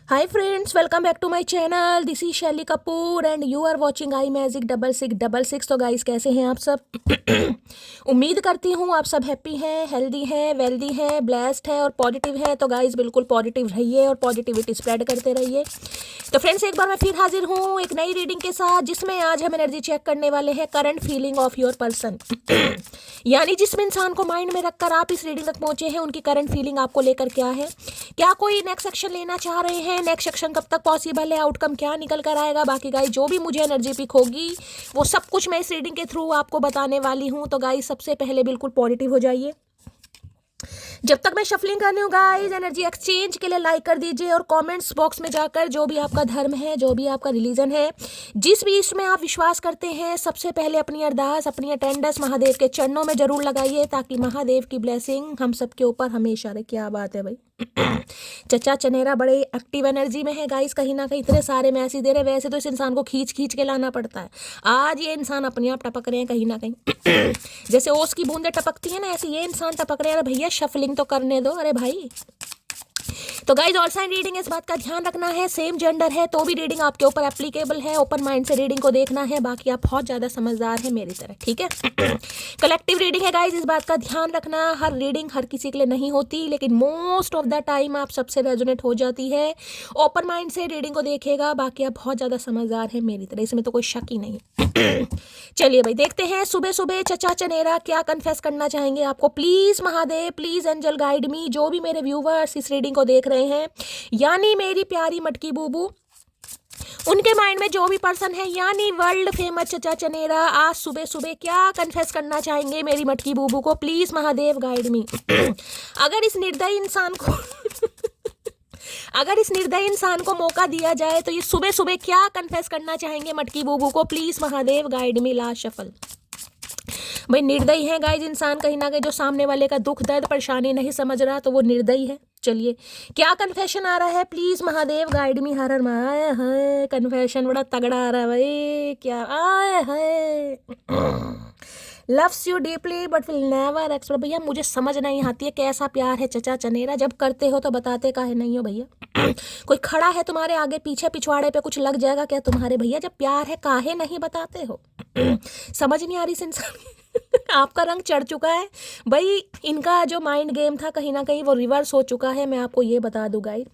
Hi friends, welcome back to my channel. This is Shelly Kapoor and you are watching I magic 6666। तो guys कैसे हैं आप सब? उम्मीद करती हूँ आप सब हैप्पी हैं, हेल्दी हैं, वेल्दी हैं, ब्लेस्ड हैं और पॉजिटिव हैं। तो गाइस बिल्कुल पॉजिटिव रहिए और पॉजिटिविटी स्प्रेड करते रहिए। तो फ्रेंड्स एक बार मैं फिर हाजिर हूँ एक नई रीडिंग के साथ, जिसमें आज हम एनर्जी चेक करने वाले हैं current feeling of your person. यानी जिस इंसान को माइंड में रखकर आप इस रीडिंग तक पहुंचे हैं, उनकी करंट फीलिंग आपको लेकर क्या है, क्या कोई नेक्स्ट एक्शन लेना चाह रहे हैं, नेक्स्ट एक्शन कब तक पॉसिबल है, आउटकम क्या निकल कर आएगा। बाकी गाइस जो भी मुझे एनर्जी पिक होगी वो सब कुछ मैं इस रीडिंग के थ्रू आपको बताने वाली हूँ। तो गाइस सबसे पहले बिल्कुल पॉजिटिव हो जाइए। जब तक मैं शफलिंग कर रही हूँ गाइस, एनर्जी एक्सचेंज के लिए लाइक कर दीजिए और कमेंट्स बॉक्स में जाकर जो भी आपका धर्म है, जो भी आपका रिलीजन है, जिस भी इसमें आप विश्वास करते हैं, सबसे पहले अपनी अरदास, अपनी अटेंडेंस महादेव के चरणों में जरूर लगाइए, ताकि महादेव की ब्लेसिंग हम सबके ऊपर हमेशा रहे। क्या बात है भाई। चचा चनेरा बड़े एक्टिव एनर्जी में है गाइस। कहीं ना कहीं इतने सारे मैसेज दे रहे, वैसे तो इस इंसान को खींच खींच के लाना पड़ता है। आज ये इंसान अपने आप टपक रहे हैं कहीं ना कहीं। जैसे ओस की बूंदें टपकती है ना, ऐसे ये इंसान टपक रहे हैं। अरे भैया शफलिंग तो करने दो, अरे भाई। तो गाइज ऑल साइन रीडिंग, इस बात का ध्यान रखना है, सेम जेंडर है तो भी रीडिंग आपके ऊपर एप्लीकेबल है। ओपन माइंड से रीडिंग को देखना है, बाकी आप बहुत ज्यादा समझदार है मेरी तरह, ठीक है। कलेक्टिव रीडिंग है गाइज, इस बात का ध्यान रखना। हर रीडिंग हर किसी के लिए नहीं होती, लेकिन मोस्ट ऑफ द टाइम आप सबसे रेजोनेट हो जाती है। ओपन माइंड से रीडिंग को देखेगा, बाकी आप बहुत ज्यादा समझदार है मेरी तरह, इसमें तो कोई शक ही नहीं। चलिए भाई देखते हैं सुबह सुबह चचा चनेरा क्या कन्फेस करना चाहेंगे आपको। Please Mahadev, please angel guide me. जो भी मेरे व्यूवर्स इस रीडिंग को देख रहे हैं, यानी मेरी प्यारी मटकी बूबू, उनके माइंड में जो भी पर्सन है, यानी वर्ल्ड फेमस चचा चनेरा, आज सुबह सुबह क्या कन्फेस करना चाहेंगे मेरी मटकी बूबू को। प्लीज महादेव गाइड मी। अगर इस निर्दयी इंसान को अगर इस निर्दयी इंसान को मौका दिया जाए तो ये सुबह सुबह क्या कन्फेस करना चाहेंगे मटकी बूबू को। Please Mahadev guide me. Last shuffle. भाई निर्दयी है गाइज इंसान, कहीं ना कहीं जो सामने वाले का दुख दर्द परेशानी नहीं समझ रहा, तो वो निर्दयी है। चलिए क्या कन्फेशन आ रहा है, प्लीज महादेव गाइड मी। हर हर आए है, कन्फेशन बड़ा तगड़ा आ रहा है भाई। क्या आए है। Loves you deeply but will never express. भैया मुझे समझ नहीं आती है कैसा प्यार है चचा चनेरा, जब करते हो तो बताते काहे नहीं हो भैया। कोई खड़ा है तुम्हारे आगे पीछे, पिछवाड़े पे कुछ लग जाएगा क्या तुम्हारे भैया। जब प्यार है काहे नहीं बताते हो। समझ नहीं आ रही इस इंसान की। आपका रंग चढ़ चुका है भाई। इनका जो माइंड गेम था कहीं ना कहीं वो रिवर्स हो चुका है। मैं आपको ये बता दूं गाइस,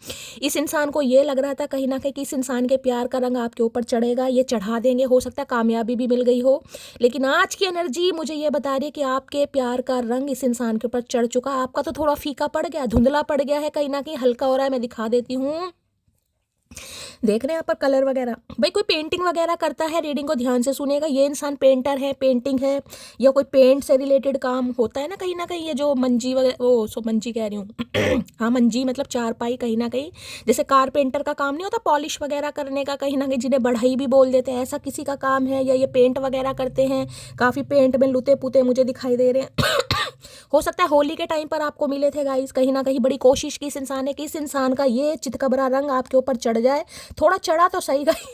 इस इंसान को ये लग रहा था कहीं ना कहीं कि इस इंसान के प्यार का रंग आपके ऊपर चढ़ेगा, ये चढ़ा देंगे, हो सकता है कामयाबी भी मिल गई हो। लेकिन आज की एनर्जी मुझे ये बता रही है कि आपके प्यार का रंग इस इंसान के ऊपर चढ़ चुका। आपका तो थोड़ा फीका पड़ गया, धुंधला पड़ गया है, कहीं ना कहीं हल्का हो रहा है। मैं दिखा देती हूँ, देख रहे हैं यहाँ पर कलर वगैरह। भाई कोई पेंटिंग वगैरह करता है, रीडिंग को ध्यान से सुनेगा। ये इंसान पेंटर है, पेंटिंग है, या कोई पेंट से रिलेटेड काम होता है ना कहीं ये जो मंजी वगैरह, वो सो मंजी कह रही हूँ। हाँ मंजी मतलब चारपाई। कहीं ना कहीं जैसे कारपेंटर का काम नहीं होता पॉलिश वगैरह करने का, कहीं ना कहीं जिन्हें बढ़ाई भी बोल देते हैं, ऐसा किसी का काम है। या ये पेंट वगैरह करते हैं, काफ़ी पेंट में लुते पुते मुझे दिखाई दे रहे हैं। हो सकता है होली के टाइम पर आपको मिले थे गाइस। कहीं ना कहीं बड़ी कोशिश की इस इंसान ने कि इस इंसान का ये चितकबरा रंग आपके ऊपर चढ़ जाए। थोड़ा चढ़ा तो सही गाइस।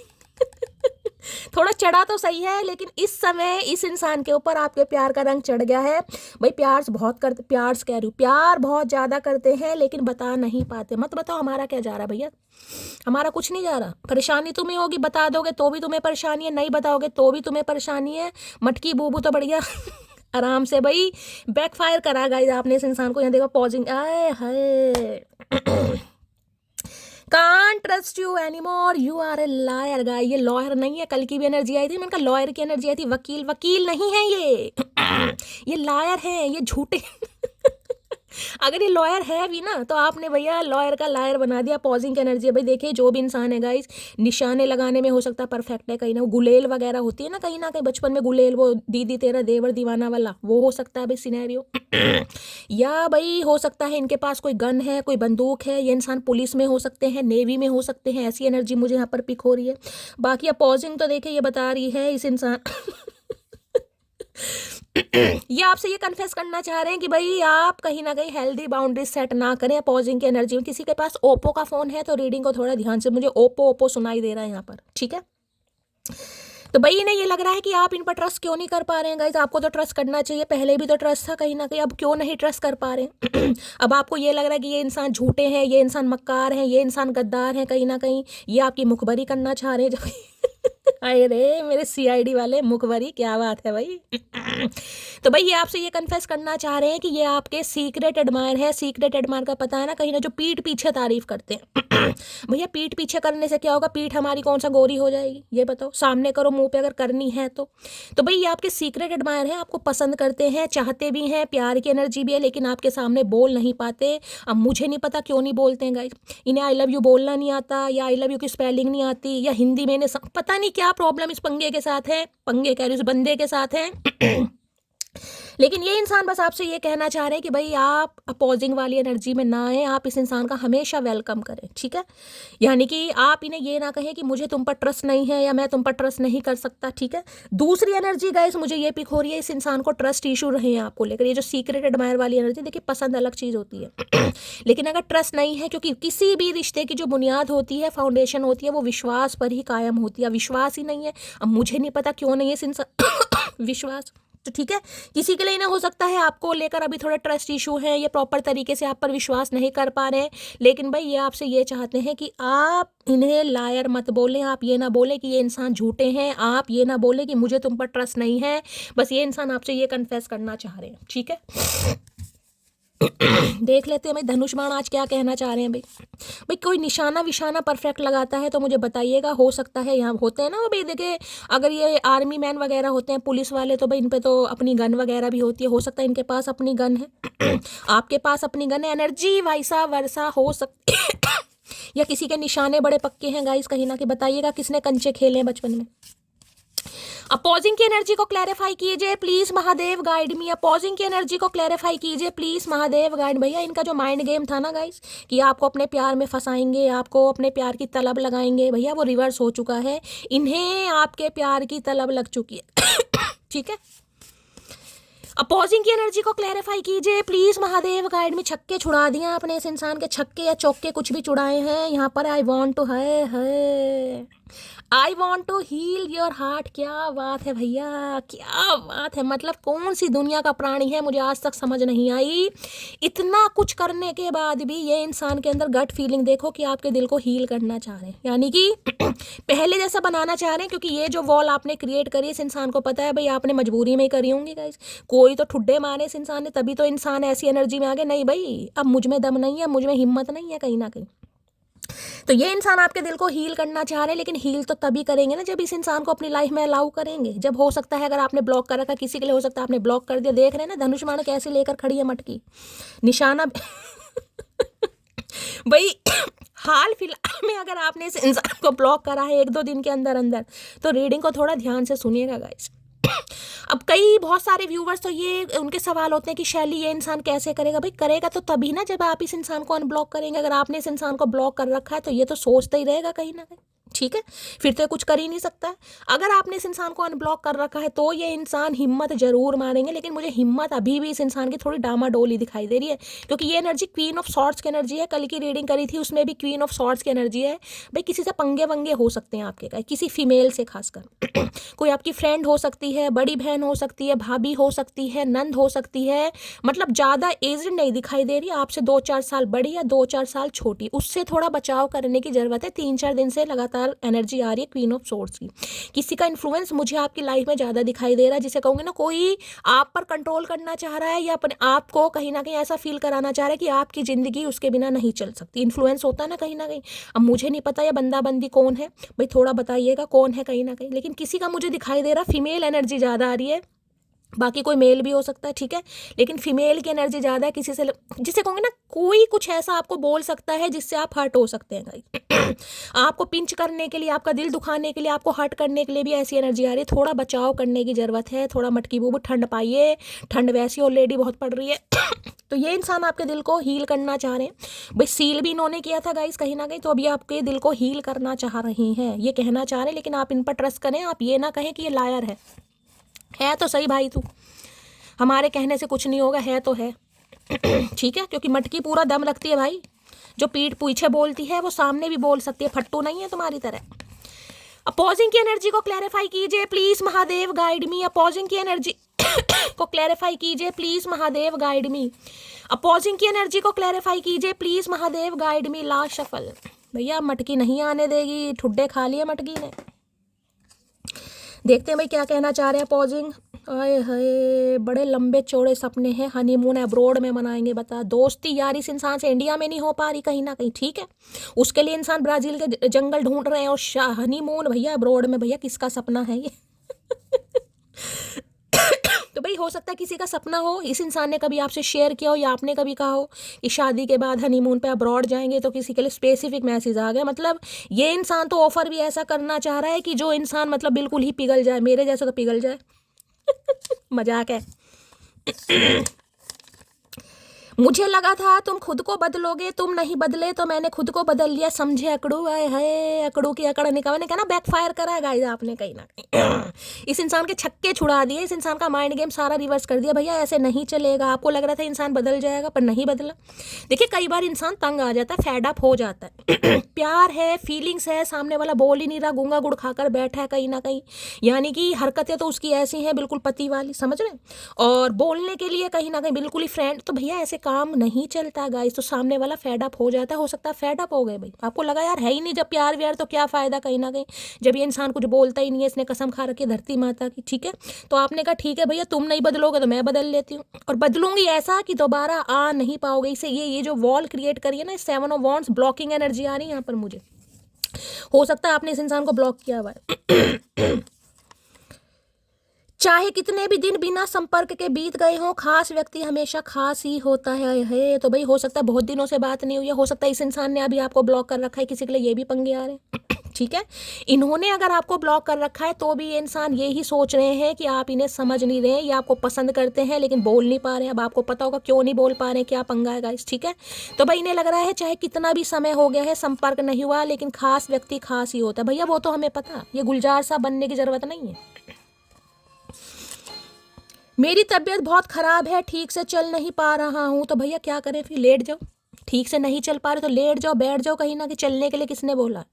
थोड़ा चढ़ा तो सही है, लेकिन इस समय इस इंसान के ऊपर आपके प्यार का रंग चढ़ गया है। भाई प्यार बहुत करते, प्यार कह रही हूँ, प्यार बहुत ज़्यादा करते हैं, लेकिन बता नहीं पाते। मत बताओ हमारा क्या जा रहा है भैया, हमारा कुछ नहीं जा रहा। परेशानी तुम्हें होगी, बता दोगे तो भी तुम्हें परेशानी है, नहीं बताओगे तो भी तुम्हें परेशानी है। मटकी बूबू तो बढ़िया आराम से भाई बैकफायर करा गाइस आपने इस इंसान को। यहाँ देखो पॉजिंग, आए हाय। Can't trust you anymore, you are a lawyer guy. ये लॉयर नहीं है, कल की भी एनर्जी आई थी, मैंने कहा लॉयर की एनर्जी आई थी। वकील वकील नहीं है ये। ये लॉयर है, ये झूठे। अगर ये लॉयर है भी ना, तो आपने भैया लॉयर का लायर बना दिया। पॉजिंग की एनर्जी है भाई। देखिए जो भी इंसान है गाइस, निशाने लगाने में हो सकता है परफेक्ट है। कहीं ना गुलेल वगैरह होती है ना, कहीं बचपन में गुलेल, वो दीदी तेरा देवर दीवाना वाला, वो हो सकता है भाई सिनेरियो। या भाई हो सकता है इनके पास कोई गन है, कोई बंदूक है। ये इंसान पुलिस में हो सकते हैं, नेवी में हो सकते हैं। ऐसी एनर्जी मुझे यहाँ पर पिक हो रही है। बाकी अब पॉजिंग तो देखिए ये बता रही है इस इंसान ये आपसे ये कन्फेस करना चाह रहे हैं कि भाई आप कहीं ना कहीं हेल्दी बाउंड्री सेट ना करें पॉजिंग की एनर्जी में। किसी के पास ओप्पो का फोन है तो रीडिंग को थोड़ा ध्यान से, मुझे ओप्पो ओप्पो सुनाई दे रहा है यहाँ पर, ठीक है। तो भाई इन्हें ये लग रहा है कि आप इन पर ट्रस्ट क्यों नहीं कर पा रहे हैं गाइज। आपको तो ट्रस्ट करना चाहिए, पहले भी तो ट्रस्ट था कहीं ना कहीं, अब क्यों नहीं ट्रस्ट कर पा रहे हैं। अब आपको ये लग रहा है कि ये इंसान झूठे हैं, ये इंसान मक्कार हैं, ये इंसान गद्दार हैं, कहीं ना कहीं ये आपकी मुखबरी करना चाह रहे हैं जो अरे मेरे सीआईडी वाले, मुखबरी क्या बात है भाई। तो भाई ये आपसे ये कन्फेस करना चाह रहे हैं कि ये आपके सीक्रेट एडमायर है। सीक्रेट एडमायर का पता है ना, कहीं ना जो पीठ पीछे तारीफ करते हैं। भैया पीठ पीछे करने से क्या होगा, पीठ हमारी कौन सा गोरी हो जाएगी ये बताओ, सामने करो मुंह पे अगर करनी है तो भाई ये आपके सीक्रेट एडमायर है, आपको पसंद करते हैं, चाहते भी हैं, प्यार की एनर्जी भी है, लेकिन आपके सामने बोल नहीं पाते। अब मुझे नहीं पता क्यों नहीं बोलते हैं गाइस, इन्हें आई लव यू बोलना नहीं आता, या आई लव यू की स्पेलिंग नहीं आती, या हिंदी में इन्हें पता नहीं क्या प्रॉब्लम इस पंगे के साथ है, पंगे कह रही उस बंदे के साथ है। लेकिन ये इंसान बस आपसे ये कहना चाह रहे हैं कि भाई आप अपोजिंग वाली एनर्जी में ना आए, आप इस इंसान का हमेशा वेलकम करें, ठीक है। यानी कि आप इन्हें ये ना कहें कि मुझे तुम पर ट्रस्ट नहीं है या मैं तुम पर ट्रस्ट नहीं कर सकता, ठीक है। दूसरी एनर्जी गाइस मुझे ये पिक हो रही है, इस इंसान को ट्रस्ट इशू रहे हैं आपको लेकर। ये जो सीक्रेट एडमायर वाली एनर्जी, देखिए पसंद अलग चीज़ होती है लेकिन अगर ट्रस्ट नहीं है, क्योंकि किसी भी रिश्ते की जो बुनियाद होती है, फाउंडेशन होती है, वो विश्वास पर ही कायम होती है। विश्वास ही नहीं है, अब मुझे नहीं पता क्यों नहीं है इस इंसान विश्वास, तो ठीक है। किसी के लिए ना हो सकता है आपको लेकर अभी थोड़ा ट्रस्ट इशू है, ये प्रॉपर तरीके से आप पर विश्वास नहीं कर पा रहे हैं, लेकिन भाई ये आपसे ये चाहते हैं कि आप इन्हें लायर मत बोलें। आप ये ना बोले कि ये इंसान झूठे हैं, आप ये ना बोले कि मुझे तुम पर ट्रस्ट नहीं है। बस ये इंसान आपसे ये कन्फेस करना चाह रहे हैं, ठीक है। देख लेते हैं भाई धनुष बाण आज क्या कहना चाह रहे हैं। भाई कोई निशाना विशाना परफेक्ट लगाता है तो मुझे बताइएगा, हो सकता है यहाँ होते हैं ना वो भाई, देखिए अगर ये आर्मी मैन वगैरह होते हैं, पुलिस वाले, तो भाई इन पे तो अपनी गन वगैरह भी होती है, हो सकता है इनके पास अपनी गन है आपके पास अपनी गन है, एनर्जी वैसा वर्षा हो सकती या किसी के निशाने बड़े पक्के हैं गाइस कहीं ना, कि बताइएगा किसने कंचे खेले हैं बचपन में। अपोजिंग की एनर्जी को क्लैरिफाई कीजिए please Mahadev, guide me. Opposing की एनर्जी को क्लैरिफाई कीजिए प्लीज महादेव, गाइड। भैया इनका जो माइंड गेम था ना गाइस, कि आपको अपने प्यार में फंसाएंगे, आपको अपने प्यार की तलब लगाएंगे, भैया वो रिवर्स हो चुका है। इन्हें आपके प्यार की तलब लग चुकी है ठीक है। अपोजिंग की एनर्जी को क्लैरिफाई कीजिए प्लीज महादेव, गाइड में। छक्के छुड़ा दिए आपने इस इंसान के, छक्के या चौके कुछ भी छुड़ाए हैं यहाँ पर। I want to I want to heal your heart. क्या बात है भैया, क्या बात है। मतलब कौन सी दुनिया का प्राणी है, मुझे आज तक समझ नहीं आई। इतना कुछ करने के बाद भी ये इंसान के अंदर गट फीलिंग देखो कि आपके दिल को हील करना चाह रहे हैं, यानी कि पहले जैसा बनाना चाह रहे हैं। क्योंकि ये जो वॉल आपने क्रिएट करी, इस इंसान को पता है भाई आपने मजबूरी में ही करी होंगी गाइस। कोई तो ठुड्डे मारे इस इंसान ने, तभी तो इंसान ऐसी एनर्जी में आ गए। नहीं भाई अब मुझ में दम नहीं है, मुझ में हिम्मत नहीं है कहीं ना कहीं। तो ये इंसान आपके दिल को हील करना चाह रहे हैं, लेकिन हील तो तभी करेंगे ना जब इस इंसान को अपनी लाइफ में अलाउ करेंगे। जब हो सकता है अगर आपने ब्लॉक कर रखा किसी के लिए, हो सकता है आपने ब्लॉक कर दिया। देख रहे हैं ना धनुष बाण कैसे लेकर खड़ी है मटकी, निशाना भाई हाल फिलहाल में अगर आपने इस इंसान को ब्लॉक करा है 1-2 दिन के अंदर अंदर, तो रीडिंग को थोड़ा ध्यान से सुनिएगा गाइस। अब बहुत सारे व्यूवर्स तो ये उनके सवाल होते हैं कि शैली ये इंसान कैसे करेगा। भाई करेगा तो तभी ना जब आप इस इंसान को अनब्लॉक करेंगे। अगर आपने इस इंसान को ब्लॉक कर रखा है तो ये तो सोचता ही रहेगा कहीं ना कहीं, ठीक है। फिर तो कुछ कर ही नहीं सकता। अगर आपने इस इंसान को अनब्लॉक कर रखा है तो ये इंसान हिम्मत जरूर मारेंगे, लेकिन मुझे हिम्मत अभी भी इस इंसान की थोड़ी डामाडोली दिखाई दे रही है, क्योंकि ये एनर्जी क्वीन ऑफ सॉर्ड्स की एनर्जी है। कल की रीडिंग करी थी उसमें भी क्वीन ऑफ सॉर्ड्स की एनर्जी है। भाई किसी से पंगे वंगे हो सकते हैं आपके, किसी फीमेल से खासकर कोई आपकी फ्रेंड हो सकती है, बड़ी बहन हो सकती है, भाभी हो सकती है, नंद हो सकती है। मतलब ज़्यादा एज्ड नहीं दिखाई दे रही, आपसे 2-4 साल बड़ी या 2-4 साल छोटी, उससे थोड़ा बचाव करने की जरूरत है। 3-4 दिन से लगातार एनर्जी आ रही है क्वीन ऑफ सोर्ड्स की। किसी का इन्फ्लुएंस मुझे आपकी लाइफ में ज़्यादा दिखाई दे रहा है, जिसे कहूँगी ना कोई आप पर कंट्रोल करना चाह रहा है, या अपने आप को कहीं ना कहीं ऐसा फील कराना चाह रहा है कि आपकी ज़िंदगी उसके बिना नहीं चल सकती। इन्फ्लुएंस होता है ना कहीं ना कहीं। अब मुझे नहीं पता ये बंदा बंदी कौन है, भाई थोड़ा बताइएगा कौन है कहीं ना कहीं, लेकिन किसी का मुझे दिखाई दे रहा फीमेल एनर्जी ज़्यादा आ रही है। बाकी कोई मेल भी हो सकता है, ठीक है, लेकिन फीमेल की एनर्जी ज़्यादा है। किसी से जिसे कहूँगी ना कोई कुछ ऐसा आपको बोल सकता है जिससे आप हर्ट हो सकते हैं गाइस। आपको पिंच करने के लिए, आपका दिल दुखाने के लिए, आपको हर्ट करने के लिए भी ऐसी एनर्जी आ रही है। थोड़ा बचाव करने की ज़रूरत है। थोड़ा मटकी बूबू ठंड पाइए, ठंड वैसी ऑलरेडी बहुत पड़ रही है तो ये इंसान आपके दिल को हील करना चाह रहे हैं। भाई सील भी इन्होंने किया था गाइस कहीं ना कहीं, तो अभी आपके दिल को हील करना चाह रहे हैं, ये कहना चाह रहे हैं। लेकिन आप इन पर ट्रस्ट करें, आप ये ना कहें कि ये लायर है तो सही भाई तू, हमारे कहने से कुछ नहीं होगा, है तो है ठीक है। क्योंकि मटकी पूरा दम रखती है भाई, जो पीठ पीछे बोलती है वो सामने भी बोल सकती है, फट्टू नहीं है तुम्हारी तरह। अपोजिंग की एनर्जी को क्लैरिफाई कीजिए please Mahadev guide me. Opposing की एनर्जी को क्लैरिफाई कीजिए please Mahadev guide me. Opposing की एनर्जी को क्लैरिफाई कीजिए please Mahadev guide me. Last shuffle. भैया मटकी नहीं आने देगी, ठुड्डे खा लिए मटकी ने। देखते हैं भाई क्या कहना चाह रहे हैं अपोजिंग। आए हाय, बड़े लंबे चौड़े सपने हैं, हनीमून अब्रोड में मनाएंगे। बता, दोस्ती यार इस इंसान से इंडिया में नहीं हो पा रही कहीं ना कहीं, ठीक है। उसके लिए इंसान ब्राजील के जंगल ढूंढ रहे हैं और हनीमून भैया अब्रोड में। भैया किसका सपना है ये? तो भाई हो सकता है किसी का सपना हो, इस इंसान ने कभी आपसे शेयर किया हो या आपने कभी कहा हो कि शादी के बाद हनीमून पे अब्रॉड जाएंगे, तो किसी के लिए स्पेसिफिक मैसेज आ गया। मतलब ये इंसान तो ऑफर भी ऐसा करना चाह रहा है कि जो इंसान मतलब बिल्कुल ही पिघल जाए, मेरे जैसे तो पिघल जाए। मजाक है। मुझे लगा था तुम खुद को बदलोगे, तुम नहीं बदले तो मैंने खुद को बदल लिया, समझे अकड़ू। आए हाय, अकड़ू की अकड़ निकाल ने कहा ना, बैकफायर करा है गाइस आपने कहीं ना कहीं। इस इंसान के छक्के छुड़ा दिए, इस इंसान का माइंड गेम सारा रिवर्स कर दिया। भैया ऐसे नहीं चलेगा। आपको लग रहा था इंसान बदल जाएगा पर नहीं बदला। देखिए कई बार इंसान तंग आ जाता है, फेड अप हो जाता है। प्यार है, फीलिंग्स है, सामने वाला बोल ही नहीं रहा, गूंगा गुड़ खाकर बैठा है कहीं ना कहीं। यानी कि हरकतें तो उसकी ऐसी हैं बिल्कुल पति वाली, समझ रहे हैं, और बोलने के लिए कहीं ना कहीं बिल्कुल ही फ्रेंड। तो भैया ऐसे काम नहीं चलता गाइस। तो सामने वाला फेड अप हो जाता है। हो सकता है फेड अप हो गए भाई, आपको लगा यार है ही नहीं जब प्यार व्यार तो क्या फायदा कहीं ना कहीं, जब ये इंसान कुछ बोलता ही नहीं है, इसने कसम खा रखी है धरती माता की, ठीक है। तो आपने कहा ठीक है भैया तुम नहीं बदलोगे तो मैं बदल लेती हूँ, और बदलूंगी ऐसा कि दोबारा आ नहीं पाओगे। इसे ये जो वॉल क्रिएट करी है ना, 7 ऑफ वॉन्ड्स, ब्लॉकिंग एनर्जी आ रही है यहाँ पर मुझे। हो सकता है आपने इस इंसान को ब्लॉक किया हुआ है। चाहे कितने भी दिन बिना संपर्क के बीत गए हों, खास व्यक्ति हमेशा खास ही होता है। तो भाई हो सकता है बहुत दिनों से बात नहीं हुई है, हो सकता है इस इंसान ने अभी आपको ब्लॉक कर रखा है, किसी के लिए ये भी पंगे आ रहे हैं। ठीक है, इन्होंने अगर आपको ब्लॉक कर रखा है तो भी ये इंसान ये ही सोच रहे हैं कि आप इन्हें समझ नहीं रहे हैं, ये आपको पसंद करते हैं लेकिन बोल नहीं पा रहे हैं। अब आपको पता होगा क्यों नहीं बोल पा रहे हैं, क्या पंगा है गाइस, ठीक है। तो भाई इन्हें लग रहा है चाहे कितना भी समय हो गया है, संपर्क नहीं हुआ, लेकिन खास व्यक्ति खास ही होता है। भैया वो तो हमें पता, ये गुलजार सा बनने की जरूरत नहीं है। मेरी तबीयत बहुत ख़राब है, ठीक से चल नहीं पा रहा हूँ। तो भैया क्या करें फिर, लेट जाओ। ठीक से नहीं चल पा रहे तो लेट जाओ, बैठ जाओ कहीं ना, कि चलने के लिए किसने बोला?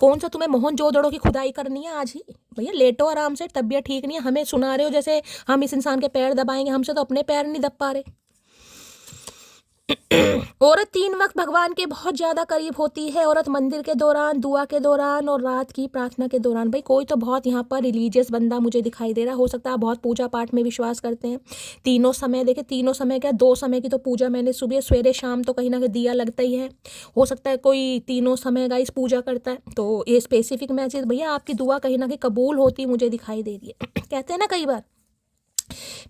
कौन सा तुम्हें मोहन जोदड़ो की खुदाई करनी है आज ही? भैया लेटो आराम से, तबीयत ठीक नहीं है, हमें सुना रहे हो जैसे हम इस इंसान के पैर दबाएंगे। हमसे तो अपने पैर नहीं दब पा रहे। औरत 3 वक्त भगवान के बहुत ज़्यादा करीब होती है। औरत मंदिर के दौरान, दुआ के दौरान और रात की प्रार्थना के दौरान। भाई कोई तो बहुत यहाँ पर रिलीजियस बंदा मुझे दिखाई दे रहा है। हो सकता है आप बहुत पूजा पाठ में विश्वास करते हैं। तीनों समय, देखिए तीनों समय क्या, 2 समय की तो पूजा मैंने सुबह सवेरे शाम तो कहीं ना कहीं दिया लगता ही है। हो सकता है कोई तीनों समय का इस पूजा करता है। तो ये स्पेसिफिक मैसेज भैया आपकी दुआ कहीं ना कहीं कबूल होती मुझे दिखाई दे रही है। कहते हैं ना कई बार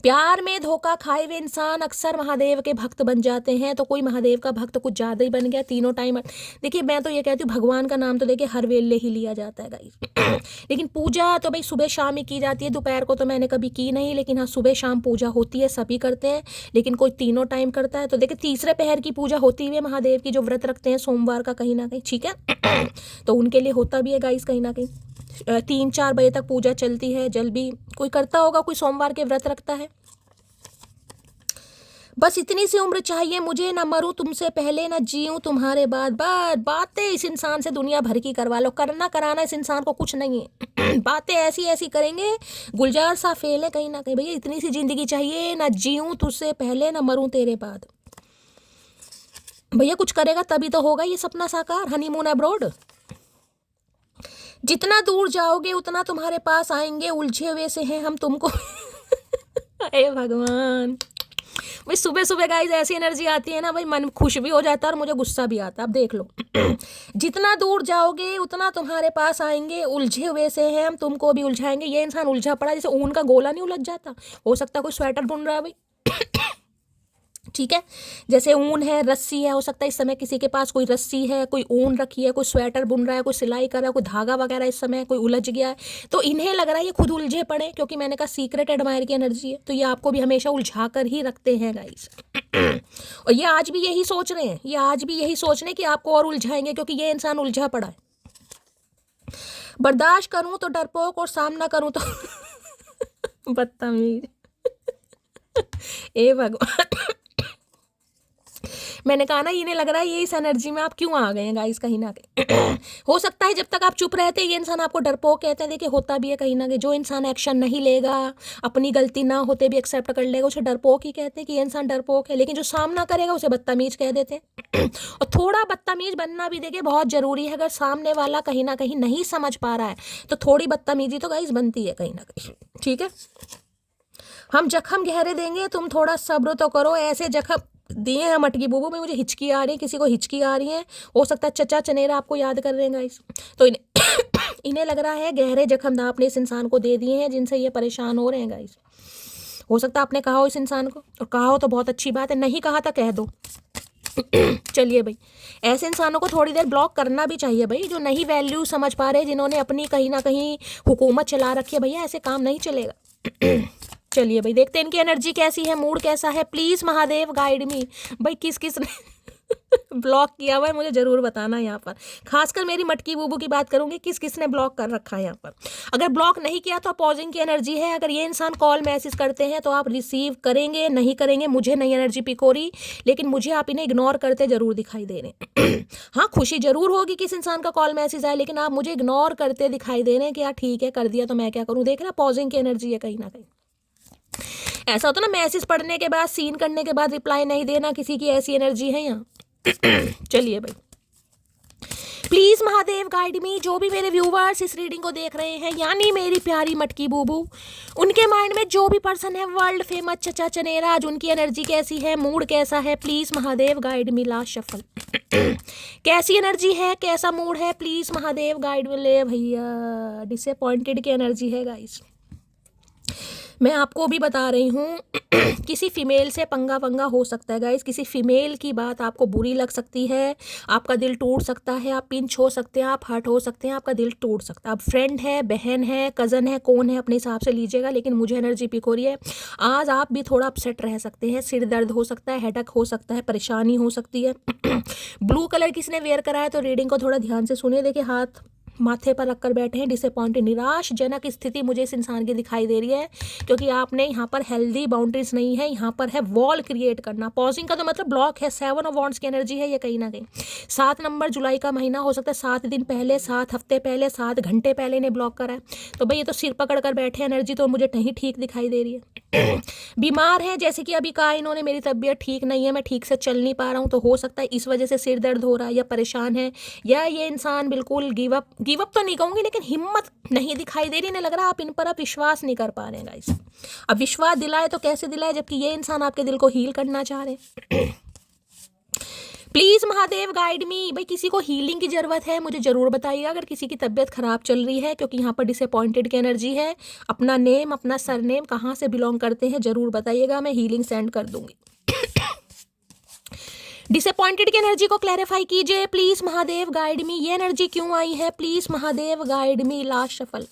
प्यार में धोखा खाए हुए इंसान अक्सर महादेव के भक्त बन जाते हैं। तो कोई महादेव का भक्त कुछ ज़्यादा ही बन गया तीनों टाइम। देखिए मैं तो ये कहती हूँ भगवान का नाम तो देखिए हर वेले ही लिया जाता है गाइस। लेकिन पूजा तो भाई सुबह शाम ही की जाती है, दोपहर को तो मैंने कभी की नहीं, लेकिन हाँ सुबह शाम पूजा होती है, सभी करते हैं। लेकिन कोई तीनों टाइम करता है तो देखिए तीसरे पहर की पूजा होती है महादेव की, जो व्रत रखते हैं सोमवार का कहीं ना कहीं, ठीक है। तो उनके लिए होता भी है गाइस कहीं ना कहीं। 3-4 बजे तक पूजा चलती है। जल भी कोई करता होगा, कोई सोमवार के व्रत रखता है। बस इतनी सी उम्र चाहिए मुझे, ना मरूं तुमसे पहले ना जीऊं तुम्हारे बाद। बातें इस इंसान से दुनिया भर की करवा लो, करना कराना इस इंसान को कुछ नहीं है। बातें ऐसी ऐसी करेंगे, गुलजार सा फेल है कहीं ना कहीं। भैया इतनी सी जिंदगी चाहिए, ना जीऊं तुझसे पहले ना मरूं तेरे बाद। भैया कुछ करेगा तभी तो होगा ये सपना साकार, हनीमून अब्रोड। जितना दूर जाओगे उतना तुम्हारे पास आएंगे, उलझे हुए से हैं हम तुमको। हे भगवान, भाई सुबह सुबह गाइस ऐसी एनर्जी आती है ना भाई, मन खुश भी हो जाता है और मुझे गुस्सा भी आता है। अब देख लो। जितना दूर जाओगे उतना तुम्हारे पास आएंगे, उलझे हुए से हैं हम तुमको भी उलझाएंगे। ये इंसान उलझा पड़ा, जैसे ऊन का गोला नहीं उलझ जाता। हो सकता है कोई स्वेटर बुन रहा है भाई, ठीक है। जैसे ऊन है, रस्सी है, हो सकता है इस समय किसी के पास कोई रस्सी है, कोई ऊन रखी है, कोई स्वेटर बुन रहा है, कोई सिलाई कर रहा है, कोई धागा वगैरह, इस समय कोई उलझ गया है। तो इन्हें लग रहा है ये खुद उलझे पड़े, क्योंकि मैंने कहा सीक्रेट एडमायर की एनर्जी है, तो ये आपको भी हमेशा उलझा कर ही रखते हैं गाइस। और ये आज भी यही सोच रहे हैं, ये आज भी यही सोच रहे हैं कि आपको और उलझाएंगे, क्योंकि ये इंसान उलझा पड़ा है। बर्दाश्त करूं तो डरपोक और सामना करूं तो बदतमीज। ए भगवान। मैंने कहा ना, इन्हें लग रहा है ये इस एनर्जी में आप क्यों आ गए हैं गाइस, कहीं ना कहीं। हो सकता है जब तक आप चुप रहते हैं ये इंसान आपको डरपोक कहते हैं। देखिए होता भी है कहीं ना कहीं, जो इंसान एक्शन नहीं लेगा, अपनी गलती ना होते भी एक्सेप्ट कर लेगा, उसे डरपोक ही कहते हैं कि ये इंसान डरपोक है। लेकिन जो सामना करेगा उसे बदतमीज कह देते हैं। और थोड़ा बदतमीज बनना भी देखिए बहुत जरूरी है। अगर सामने वाला कहीं ना कहीं नहीं समझ पा रहा है तो थोड़ी बदतमीजी तो गाइस बनती है कहीं ना कहीं, ठीक है। हम जख्म गहरे देंगे, तुम थोड़ा सब्र तो करो। ऐसे जख्म दिए हैं मटकी बूबू में, मुझे हिचकी आ रही है, किसी को हिचकी आ रही है, हो सकता है चचा चनेरा आपको याद कर रहे हैं गाइस। तो इन्हें लग रहा है गहरे जख्म आपने इस इंसान को दे दिए हैं जिनसे ये परेशान हो रहे हैं गाइस। हो सकता है आपने कहा हो इस इंसान को, और कहा हो तो बहुत अच्छी बात है, नहीं कहा तो कह दो। चलिए भाई, ऐसे इंसानों को थोड़ी देर ब्लॉक करना भी चाहिए भाई, जो नहीं वैल्यू समझ पा रहे, जिन्होंने अपनी कहीं ना कहीं हुकूमत चला रखी है। भैया ऐसे काम नहीं चलेगा। चलिए भाई, देखते हैं इनकी एनर्जी कैसी है, मूड कैसा है। प्लीज महादेव गाइड मी। भाई किस किस ने ब्लॉक किया हुआ है मुझे जरूर बताना। यहाँ पर खासकर मेरी मटकी बूबू की बात करूंगी, किस किस ने ब्लॉक कर रखा है यहाँ पर। अगर ब्लॉक नहीं किया तो अपोजिंग की एनर्जी है। अगर ये इंसान कॉल मैसेज करते हैं तो आप रिसीव करेंगे, नहीं करेंगे मुझे नहीं एनर्जी पिक हो रही, लेकिन मुझे आप इन्हें इग्नोर करते जरूर दिखाई दे रहे। हाँ, खुशी जरूर होगी कि इस इंसान का कॉल मैसेज आए, लेकिन आप मुझे इग्नोर करते दिखाई दे रहे हैं कि यार ठीक है कर दिया तो मैं क्या करूँ। देख रहे हैं अपोजिंग की एनर्जी है कहीं ना कहीं। ऐसा होता ना, मैसेज पढ़ने के बाद सीन करने के बाद रिप्लाई नहीं देना, किसी की ऐसी एनर्जी है यहाँ। चलिए भाई, प्लीज महादेव गाइड मी। जो भी मेरे व्यूवर्स इस रीडिंग को देख रहे हैं, यानी मेरी प्यारी मटकी बूबू, उनके माइंड में जो भी पर्सन है वर्ल्ड फेमस चचा चनेरा, आज उनकी एनर्जी कैसी है, मूड कैसा है, please Mahadev guide me. Last shuffle. कैसी एनर्जी है, कैसा मूड है, प्लीज महादेव गाइड में। ले भैया, डिसअपॉइंटेड की एनर्जी है गाइस। मैं आपको भी बता रही हूँ, किसी फीमेल से पंगा वंगा हो सकता है गाइस। किसी फीमेल की बात आपको बुरी लग सकती है, आपका दिल टूट सकता है, आप पिंच हो सकते हैं, आप हर्ट हो सकते हैं, आपका दिल टूट सकता है। आप फ्रेंड है, बहन है, कज़न है, कौन है अपने हिसाब से लीजिएगा, लेकिन मुझे एनर्जी पिक हो रही है आज आप भी थोड़ा अपसेट रह सकते हैं। सिर दर्द हो सकता है, हेडेक हो सकता है, परेशानी हो सकती है। ब्लू कलर किसने वेयर करा है तो रीडिंग को थोड़ा ध्यान से सुनिए। देखिए हाथ माथे पर रखकर बैठे हैं, डिसअपॉइंटेड, निराशजनक स्थिति मुझे इस इंसान की दिखाई दे रही है, क्योंकि आपने यहाँ पर हेल्दी बाउंड्रीज नहीं है, यहाँ पर है वॉल क्रिएट करना। पॉजिंग का तो मतलब ब्लॉक है, 7 ऑफ वॉन्ड्स की एनर्जी है ये कहीं ना कहीं। 7 नंबर जुलाई का महीना हो सकता है, 7 दिन पहले, 7 हफ्ते पहले, 7 घंटे पहले इन्हें ब्लॉक करा है। तो भाई ये तो सिर पकड़ कर बैठे एनर्जी, तो मुझे नहीं ठीक दिखाई दे रही है। बीमार है, जैसे कि अभी कहा इन्होंने, मेरी तबीयत ठीक नहीं है, मैं ठीक से चल नहीं पा रहा हूँ, तो हो सकता है इस वजह से सिर दर्द हो रहा है, या परेशान है, या ये इंसान बिल्कुल गिव अप तो नहीं कहूँगी, लेकिन हिम्मत नहीं दिखाई दे रही। इन्हें लग रहा है आप इन पर अब विश्वास नहीं कर पा रहे हैं गाइस। अब विश्वास दिलाए तो कैसे दिलाए, जबकि ये इंसान आपके दिल को हील करना चाह रहे हैं। प्लीज महादेव गाइड मी। भाई किसी को हीलिंग की जरूरत है मुझे जरूर बताइएगा, अगर किसी की तबीयत खराब चल रही है, क्योंकि यहाँ पर डिसअपॉइंटेड की एनर्जी है। अपना नेम, अपना सरनेम, कहाँ से बिलोंग करते हैं जरूर बताइएगा, मैं हीलिंग सेंड कर दूंगी। डिसअपॉइंटेड की एनर्जी को क्लैरिफाई कीजिए प्लीज महादेव गाइड मी। ये एनर्जी क्यों आई है, please Mahadev guide me. Last shuffle.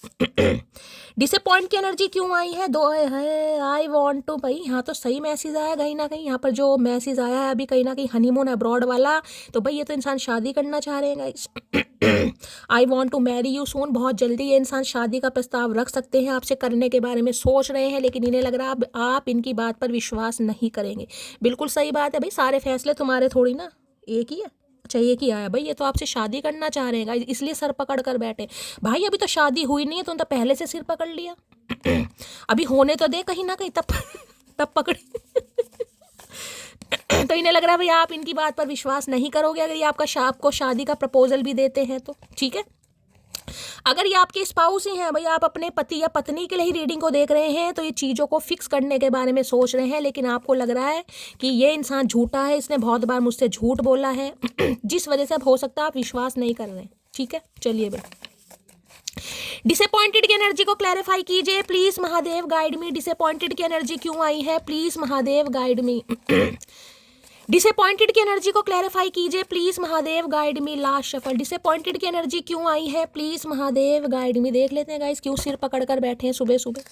Disappoint की एनर्जी क्यों आई है, दो है आई वांट टू। भाई यहाँ तो सही मैसेज आया कहीं ना कहीं, यहाँ पर जो मैसेज आया है अभी कहीं ना कहीं हनीमून अब्रॉड वाला, तो भाई ये तो इंसान शादी करना चाह रहे हैं guys. I want to marry you soon. बहुत जल्दी ये इंसान शादी का प्रस्ताव रख सकते हैं, आपसे करने के बारे में सोच रहे हैं, लेकिन इन्हें लग रहा है आप इनकी बात पर विश्वास नहीं करेंगे। बिल्कुल सही बात है भाई, सारे फैसले तुम्हारे थोड़ी ना एक ही है। अच्छा एक ही आया भाई, ये तो आपसे शादी करना चाह रहे हैं, इसलिए सर पकड़ कर बैठे। भाई अभी तो शादी हुई नहीं है, तुम तो पहले से सिर पकड़ लिया। अभी होने तो दे कहीं ना कहीं, तब पकड़। तो इन्हें लग रहा है भाई आप इनकी बात पर विश्वास नहीं करोगे, अगर ये आपको शादी का प्रपोजल भी देते हैं तो ठीक है। अगर ये आपके स्पाउस ही हैं, भाई आप अपने पति या पत्नी के लिए ही रीडिंग को देख रहे हैं, तो ये चीज़ों को फिक्स करने के बारे में सोच रहे हैं, लेकिन आपको लग रहा है कि ये इंसान झूठा है, इसने बहुत बार मुझसे झूठ बोला है, जिस वजह से अब हो सकता है आप विश्वास नहीं कर रहे हैं। ठीक है, चलिए भाई डिसअपॉइंटेड की एनर्जी को क्लैरिफाई कीजिए please Mahadev guide me. Disappointed की एनर्जी क्यों आई है, please Mahadev guide me. Disappointed की एनर्जी को क्लैरिफाई कीजिए please Mahadev guide me. Last shuffle. Disappointed की एनर्जी क्यों आई है, प्लीज महादेव गाइड मी। देख लेते हैं गाइस क्यों सिर पकड़ कर बैठे हैं सुबह सुबह।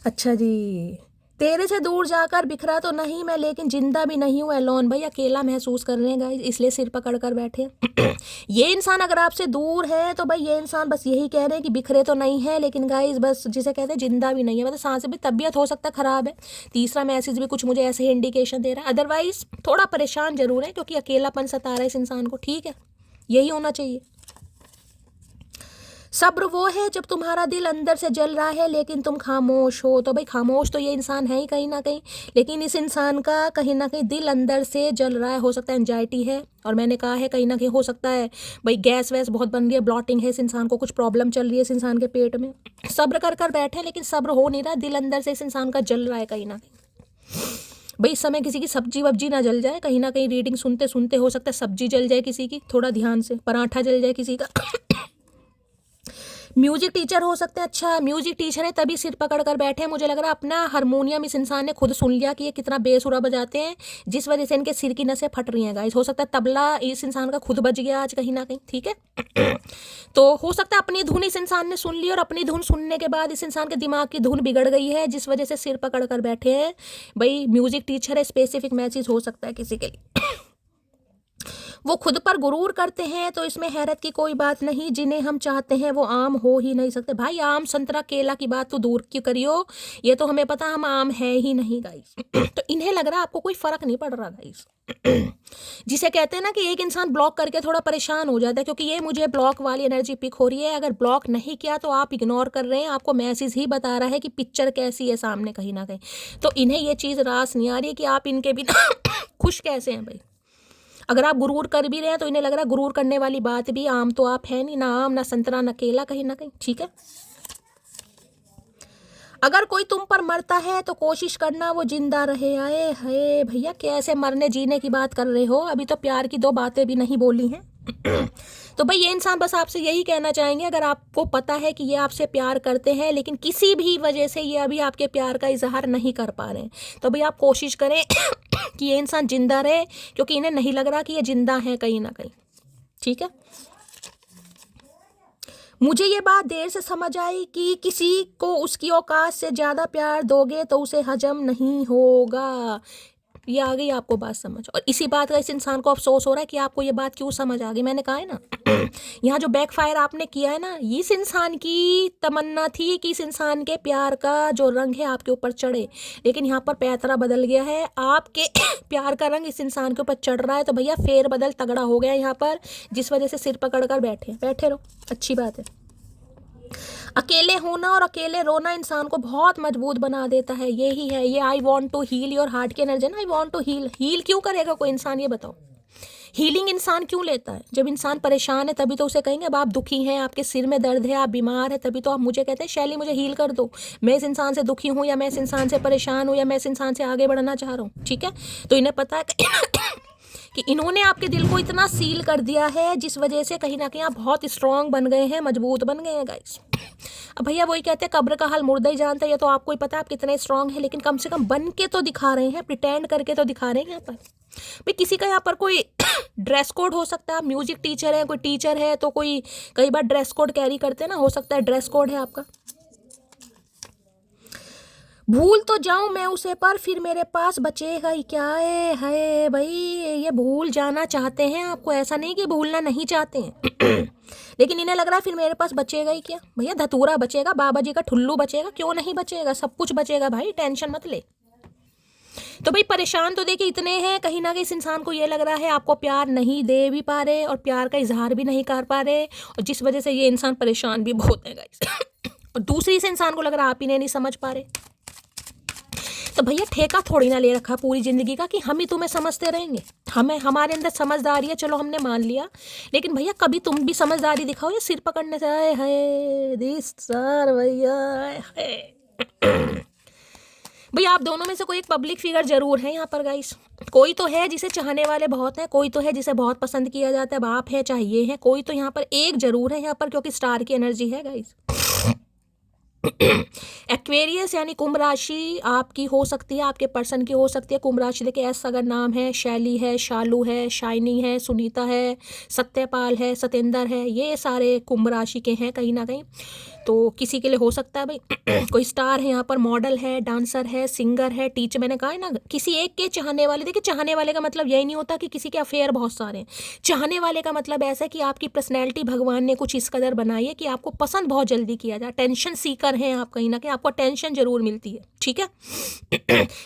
अच्छा जी, तेरे से दूर जाकर बिखरा तो नहीं मैं, लेकिन जिंदा भी नहीं हूँ एलोन। भाई अकेला महसूस कर रहे हैं गाइस, इसलिए सिर पकड़ कर बैठे हैं। ये इंसान अगर आपसे दूर है तो भाई ये इंसान बस यही कह रहे हैं कि बिखरे तो नहीं है, लेकिन गाइस बस जिसे कहते हैं जिंदा भी नहीं है, मतलब सांस भी, तबीयत हो सकता है खराब है। तीसरा मैसेज भी कुछ मुझे ऐसे इंडिकेशन दे रहा है। अदरवाइज थोड़ा परेशान जरूर है क्योंकि अकेलापन सता रहा है इस इंसान को, ठीक है, यही होना चाहिए। सब्र वो है जब तुम्हारा दिल अंदर से जल रहा है लेकिन तुम खामोश हो। तो भाई खामोश तो ये इंसान है ही कहीं ना कहीं, लेकिन इस इंसान का कहीं ना कहीं दिल अंदर से जल रहा है। हो सकता है एंजाइटी है, और मैंने कहा है कहीं ना कहीं हो सकता है भाई गैस वैस बहुत बन रही है, ब्लॉटिंग है, इस इंसान को कुछ प्रॉब्लम चल रही है इस इंसान के पेट में। सब्र कर कर बैठे लेकिन सब्र हो नहीं रहा, दिल अंदर से इस इंसान का जल रहा है कहीं ना कहीं। भाई इस समय किसी की सब्जी वब्जी ना जल जाए, कहीं ना कहीं रीडिंग सुनते सुनते हो सकता है सब्जी जल जाए किसी की, थोड़ा ध्यान से, पराठा जल जाए किसी का। म्यूजिक टीचर हो सकते हैं, अच्छा म्यूजिक टीचर है तभी सिर पकड़ कर बैठे हैं। मुझे लग रहा है अपना हारमोनियम इस इंसान ने खुद सुन लिया कि ये कितना बेसुरा बजाते हैं, जिस वजह से इनके सिर की नसें फट रही हैं गाइस। हो सकता है तबला इस इंसान का खुद बज गया आज कहीं ना कहीं, ठीक है। तो हो सकता है अपनी धुन इस इंसान ने सुन ली, और अपनी धुन सुनने के बाद इस इंसान के दिमाग की धुन बिगड़ गई है, जिस वजह से सिर पकड़ कर बैठे हैं। भाई म्यूजिक टीचर है, स्पेसिफिक मैसेज हो सकता है किसी के लिए। वो खुद पर गुरूर करते हैं तो इसमें हैरत की कोई बात नहीं, जिन्हें हम चाहते हैं वो आम हो ही नहीं सकते। भाई आम संतरा केला की बात तो दूर क्यों करियो, ये तो हमें पता हम आम है ही नहीं गाइस। तो इन्हें लग रहा है आपको कोई फर्क नहीं पड़ रहा गाइस। जिसे कहते हैं ना कि एक इंसान ब्लॉक करके थोड़ा परेशान हो जाता है, क्योंकि ये मुझे ब्लॉक वाली एनर्जी पिक हो रही है। अगर ब्लॉक नहीं किया तो आप इग्नोर कर रहे हैं, आपको मैसेज ही बता रहा है कि पिक्चर कैसी है सामने कहीं ना कहीं। तो इन्हें ये चीज़ रास नहीं आ रही है कि आप इनके बिना खुश कैसे हैं भाई। अगर आप गुरूर कर भी रहे हैं तो इन्हें लग रहा है गुरूर करने वाली बात भी, आम तो आप है नहीं, ना आम ना संतरा ना केला कहीं ना कहीं, ठीक है। अगर कोई तुम पर मरता है तो कोशिश करना वो जिंदा रहे। आए हाय भैया कैसे मरने जीने की बात कर रहे हो, अभी तो प्यार की 2 बातें भी नहीं बोली हैं। तो भाई ये इंसान बस आपसे यही कहना चाहेंगे, अगर आपको पता है कि ये आपसे प्यार करते हैं लेकिन किसी भी वजह से ये अभी आपके प्यार का इजहार नहीं कर पा रहे हैं, तो भाई आप कोशिश करें कि ये इंसान जिंदा रहे, क्योंकि इन्हें नहीं लग रहा कि ये जिंदा है कहीं ना कहीं, ठीक है। मुझे ये बात देर से समझ आई कि किसी को उसकी औकात से ज़्यादा प्यार दोगे तो उसे हजम नहीं होगा। ये आ गई आपको बात समझ, और इसी बात का इस इंसान को अफसोस हो रहा है कि आपको ये बात क्यों समझ आ गई। मैंने कहा है ना यहाँ जो बैकफायर आपने किया है ना, इस इंसान की तमन्ना थी कि इस इंसान के प्यार का जो रंग है आपके ऊपर चढ़े, लेकिन यहाँ पर पैतरा बदल गया है, आपके प्यार का रंग इस इंसान के ऊपर चढ़ रहा है। तो भैया फेर बदल तगड़ा हो गया यहाँ पर, जिस वजह से सिर पकड़ कर बैठे रहो, अच्छी बात है। अकेले होना और अकेले रोना इंसान को बहुत मजबूत बना देता है, यही है ये I want to heal your heart की एनर्जी ना। आई वॉन्ट टू हील क्यों करेगा कोई इंसान, ये बताओ। हीलिंग इंसान क्यों लेता है? जब इंसान परेशान है तभी तो उसे कहेंगे। अब आप दुखी हैं, आपके सिर में दर्द है, आप बीमार है, तभी तो आप मुझे कहते हैं शैली मुझे हील कर दो। मैं इस इंसान से दुखी हूँ, या मैं इस इंसान से परेशान हूँ, या मैं इस इंसान से आगे बढ़ना चाह रहा हूँ, ठीक है। तो इन्हें पता है कि इन्होंने आपके दिल को इतना सील कर दिया है, जिस वजह से कहीं ना कहीं आप बहुत स्ट्रांग बन गए हैं, मजबूत बन गए हैं गाइस। अब भैया वही कहते हैं कब्र का हाल मुर्दा ही जानता है, ये तो आपको ही पता है आप कितने स्ट्रांग हैं, लेकिन कम से कम बन के तो दिखा रहे हैं, प्रिटेंड करके तो दिखा रहे हैं। यहाँ पर भाई किसी का यहाँ पर कोई ड्रेस कोड हो सकता है, आप म्यूजिक टीचर है, कोई टीचर है तो कोई कई बार ड्रेस कोड कैरी करते हैं ना, हो सकता है ड्रेस कोड है आपका। भूल तो जाऊं मैं उसे पर फिर मेरे पास बचेगा ही क्या है भाई। ये भूल जाना चाहते हैं आपको, ऐसा नहीं कि भूलना नहीं चाहते हैं लेकिन इन्हें लग रहा है फिर मेरे पास बचेगा ही क्या। भैया धतूरा बचेगा, बाबा जी का ठुल्लू बचेगा, क्यों नहीं बचेगा, सब कुछ बचेगा भाई, टेंशन मत ले। तो भाई परेशान तो देखिए इतने हैं, कहीं ना कहीं इस इंसान को ये लग रहा है आपको प्यार नहीं दे भी पा रहे और प्यार का इजहार भी नहीं कर पा रहे, और जिस वजह से ये इंसान परेशान भी बहुत है गाइस। और दूसरी से इंसान को लग रहा है आप इन्हें नहीं समझ पा रहे। तो भैया ठेका थोड़ी ना ले रखा पूरी जिंदगी का कि हम ही तुम्हें समझते रहेंगे, हमें हमारे अंदर समझदारी है, चलो हमने मान लिया, लेकिन भैया कभी तुम भी समझदारी दिखाओ, या सिर पकड़ने से आए है दिस सर भैया भैया आप दोनों में से कोई एक पब्लिक फिगर जरूर है यहाँ पर गाइस। कोई तो है जिसे चाहने वाले बहुत हैं, कोई तो है जिसे बहुत पसंद किया जाता है, आप है चाहे ये है, कोई तो यहाँ पर एक जरूर है यहाँ पर, क्योंकि स्टार की एनर्जी है गाइस। एक्वेरियस यानी कुंभ राशि आपकी हो सकती है, आपके पर्सन की हो सकती है। कुंभ राशि देखिए एस अगर नाम है, शैली है, शालू है, शाइनी है, सुनीता है, सत्यपाल है, सतेंद्र है, ये सारे कुंभ राशि के हैं कहीं ना कहीं। तो किसी के लिए हो सकता है भाई कोई स्टार है यहाँ पर, मॉडल है, डांसर है, सिंगर है, टीचर, मैंने कहा है ना किसी एक के चाहने वाले। देखिए चाहने वाले का मतलब यही नहीं होता कि किसी के अफेयर बहुत सारे हैं। चाहने वाले का मतलब ऐसा है कि आपकी पर्सनैलिटी भगवान ने कुछ इस कदर बनाई है कि आपको पसंद बहुत जल्दी किया जाए। टेंशन सीकर हैं आप कहीं ना कहीं, आपको टेंशन जरूर मिलती है, ठीक है।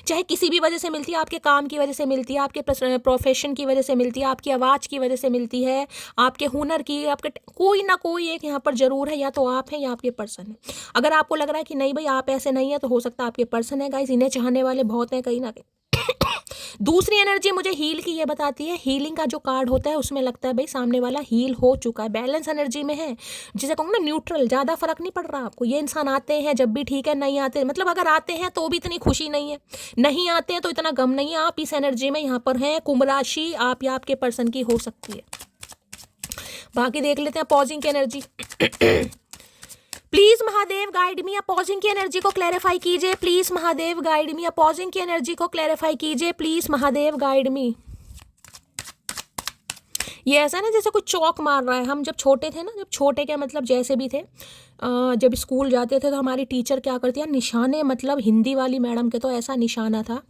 चाहे किसी भी वजह से मिलती है, आपके काम की वजह से मिलती है, आपके प्रोफेशन की वजह से मिलती है, आपकी आवाज़ की वजह से मिलती है, आपके हुनर की, आपके कोई ना कोई एक यहाँ पर जरूर है, या तो आप हैं या आपके पर्सन है। अगर आपको लग रहा है कि नहीं भाई आप ऐसे नहीं है, तो हो सकता है आपके पर्सन है गाइस, इन्हें चाहने वाले बहुत हैं कहीं ना कहीं। दूसरी एनर्जी मुझे हील की ये बताती है, हीलिंग का जो कार्ड होता है उसमें लगता है भाई सामने वाला हील हो चुका है, बैलेंस एनर्जी में है, जिसे कहूँगा ना न्यूट्रल, ज़्यादा फर्क नहीं पड़ रहा आपको। ये इंसान आते हैं जब भी ठीक है, नहीं आते मतलब अगर आते हैं तो भी इतनी खुशी नहीं है, नहीं आते हैं तो इतना गम नहीं है। आप इस एनर्जी में यहाँ पर हैं। कुंभ राशि आप या आपके पर्सन की हो सकती है। बाकी देख लेते हैं पॉजिंग की energy. Please Mahadev guide me, pausing की एनर्जी को क्लैरिफाई कीजिए। Please Mahadev guide me, pausing की एनर्जी को क्लैरिफाई कीजिए। प्लीज महादेव गाइड मी। ये ऐसा ना जैसे कोई चौक मार रहा है। हम जब छोटे थे ना, जब छोटे क्या मतलब जैसे भी थे, जब स्कूल जाते थे तो हमारी टीचर क्या करती है, निशाने, मतलब हिंदी वाली मैडम के तो ऐसा निशाना था।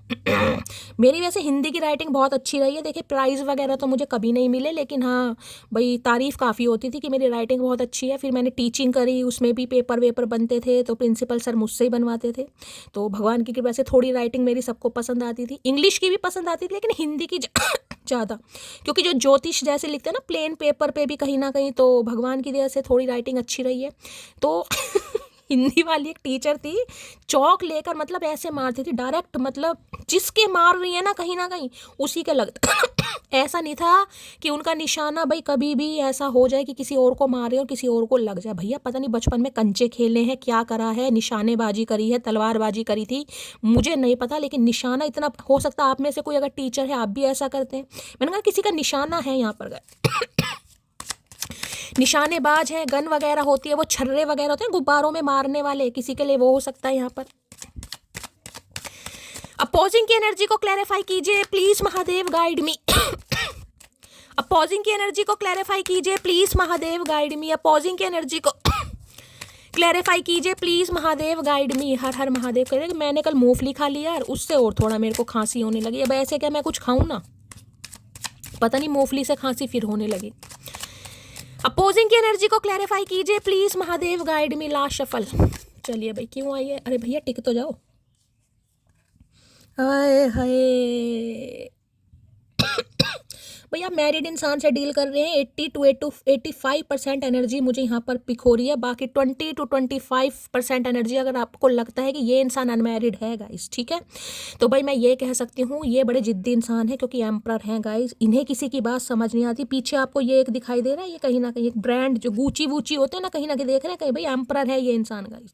मेरी वैसे हिंदी की राइटिंग बहुत अच्छी रही है। देखिए प्राइज़ वगैरह तो मुझे कभी नहीं मिले, लेकिन हाँ भाई तारीफ़ काफ़ी होती थी कि मेरी राइटिंग बहुत अच्छी है। फिर मैंने टीचिंग करी, उसमें भी पेपर वेपर बनते थे तो प्रिंसिपल सर मुझसे ही बनवाते थे। तो भगवान की कृपा से थोड़ी राइटिंग मेरी सबको पसंद आती थी। इंग्लिश की भी पसंद आती थी, लेकिन हिंदी की ज़्यादा, क्योंकि जो ज्योतिष जैसे लिखते हैं ना प्लेन पेपर पे भी कहीं ना कहीं, तो भगवान की दया से थोड़ी राइटिंग अच्छी रही है। तो हिंदी वाली एक टीचर थी, चौक लेकर मतलब ऐसे मारती थी डायरेक्ट, मतलब जिसके मार रही है ना कहीं उसी के लगता। ऐसा नहीं था कि उनका निशाना भाई कभी भी ऐसा हो जाए कि किसी और को मारे और किसी और को लग जाए। भैया पता नहीं बचपन में कंचे खेले हैं, क्या करा है, निशानेबाजी करी है, तलवारबाजी करी थी, मुझे नहीं पता, लेकिन निशाना इतना हो सकता है आप में से कोई अगर टीचर है आप भी ऐसा करते हैं। मैंने कहा किसी का निशाना है यहाँ पर गए। निशानेबाज है, गन वगैरह होती है, वो छर्रे वगैरह होते हैं गुब्बारों में मारने वाले, किसी के लिए वो हो सकता है यहाँ पर। अपोजिंग की एनर्जी को क्लैरिफाई कीजिए please Mahadev guide me. Opposing की एनर्जी को क्लैरिफाई कीजिए please Mahadev guide me. Opposing की एनर्जी को क्लैरिफाई कीजिए प्लीज महादेव गाइड मी। हर हर महादेव कह रहे कि मैंने कल मूंगफली खा लिया यार, उससे और थोड़ा मेरे को खांसी होने लगी। अब ऐसे क्या मैं कुछ खाऊं ना, पता नहीं मूंगफली से खांसी फिर होने लगी। अपोजिंग की एनर्जी को क्लैरिफाई कीजिए please Mahadev guide me. Last shuffle. चलिए भाई क्यों आई है, अरे भैया टिक तो जाओ। हाय हाय भैया मैरिड इंसान से डील कर रहे हैं। 80 to 85% एनर्जी मुझे यहाँ पर पिक हो रही है, बाकी 20 to 25% एनर्जी अगर आपको लगता है कि ये इंसान अनमैरिड है गाइस, ठीक है। तो भाई मैं ये कह सकती हूँ ये बड़े जिद्दी इंसान है, क्योंकि एम्परर हैं गाइस, इन्हें किसी की बात समझ नहीं आती। पीछे आपको ये एक दिखाई दे रहा है, ये कहीं ना कहीं एक ब्रांड जो गुची वूची होते हैं ना, कहीं देख रहे हैं कहीं, भाई एम्परर है ये इंसान गाइस।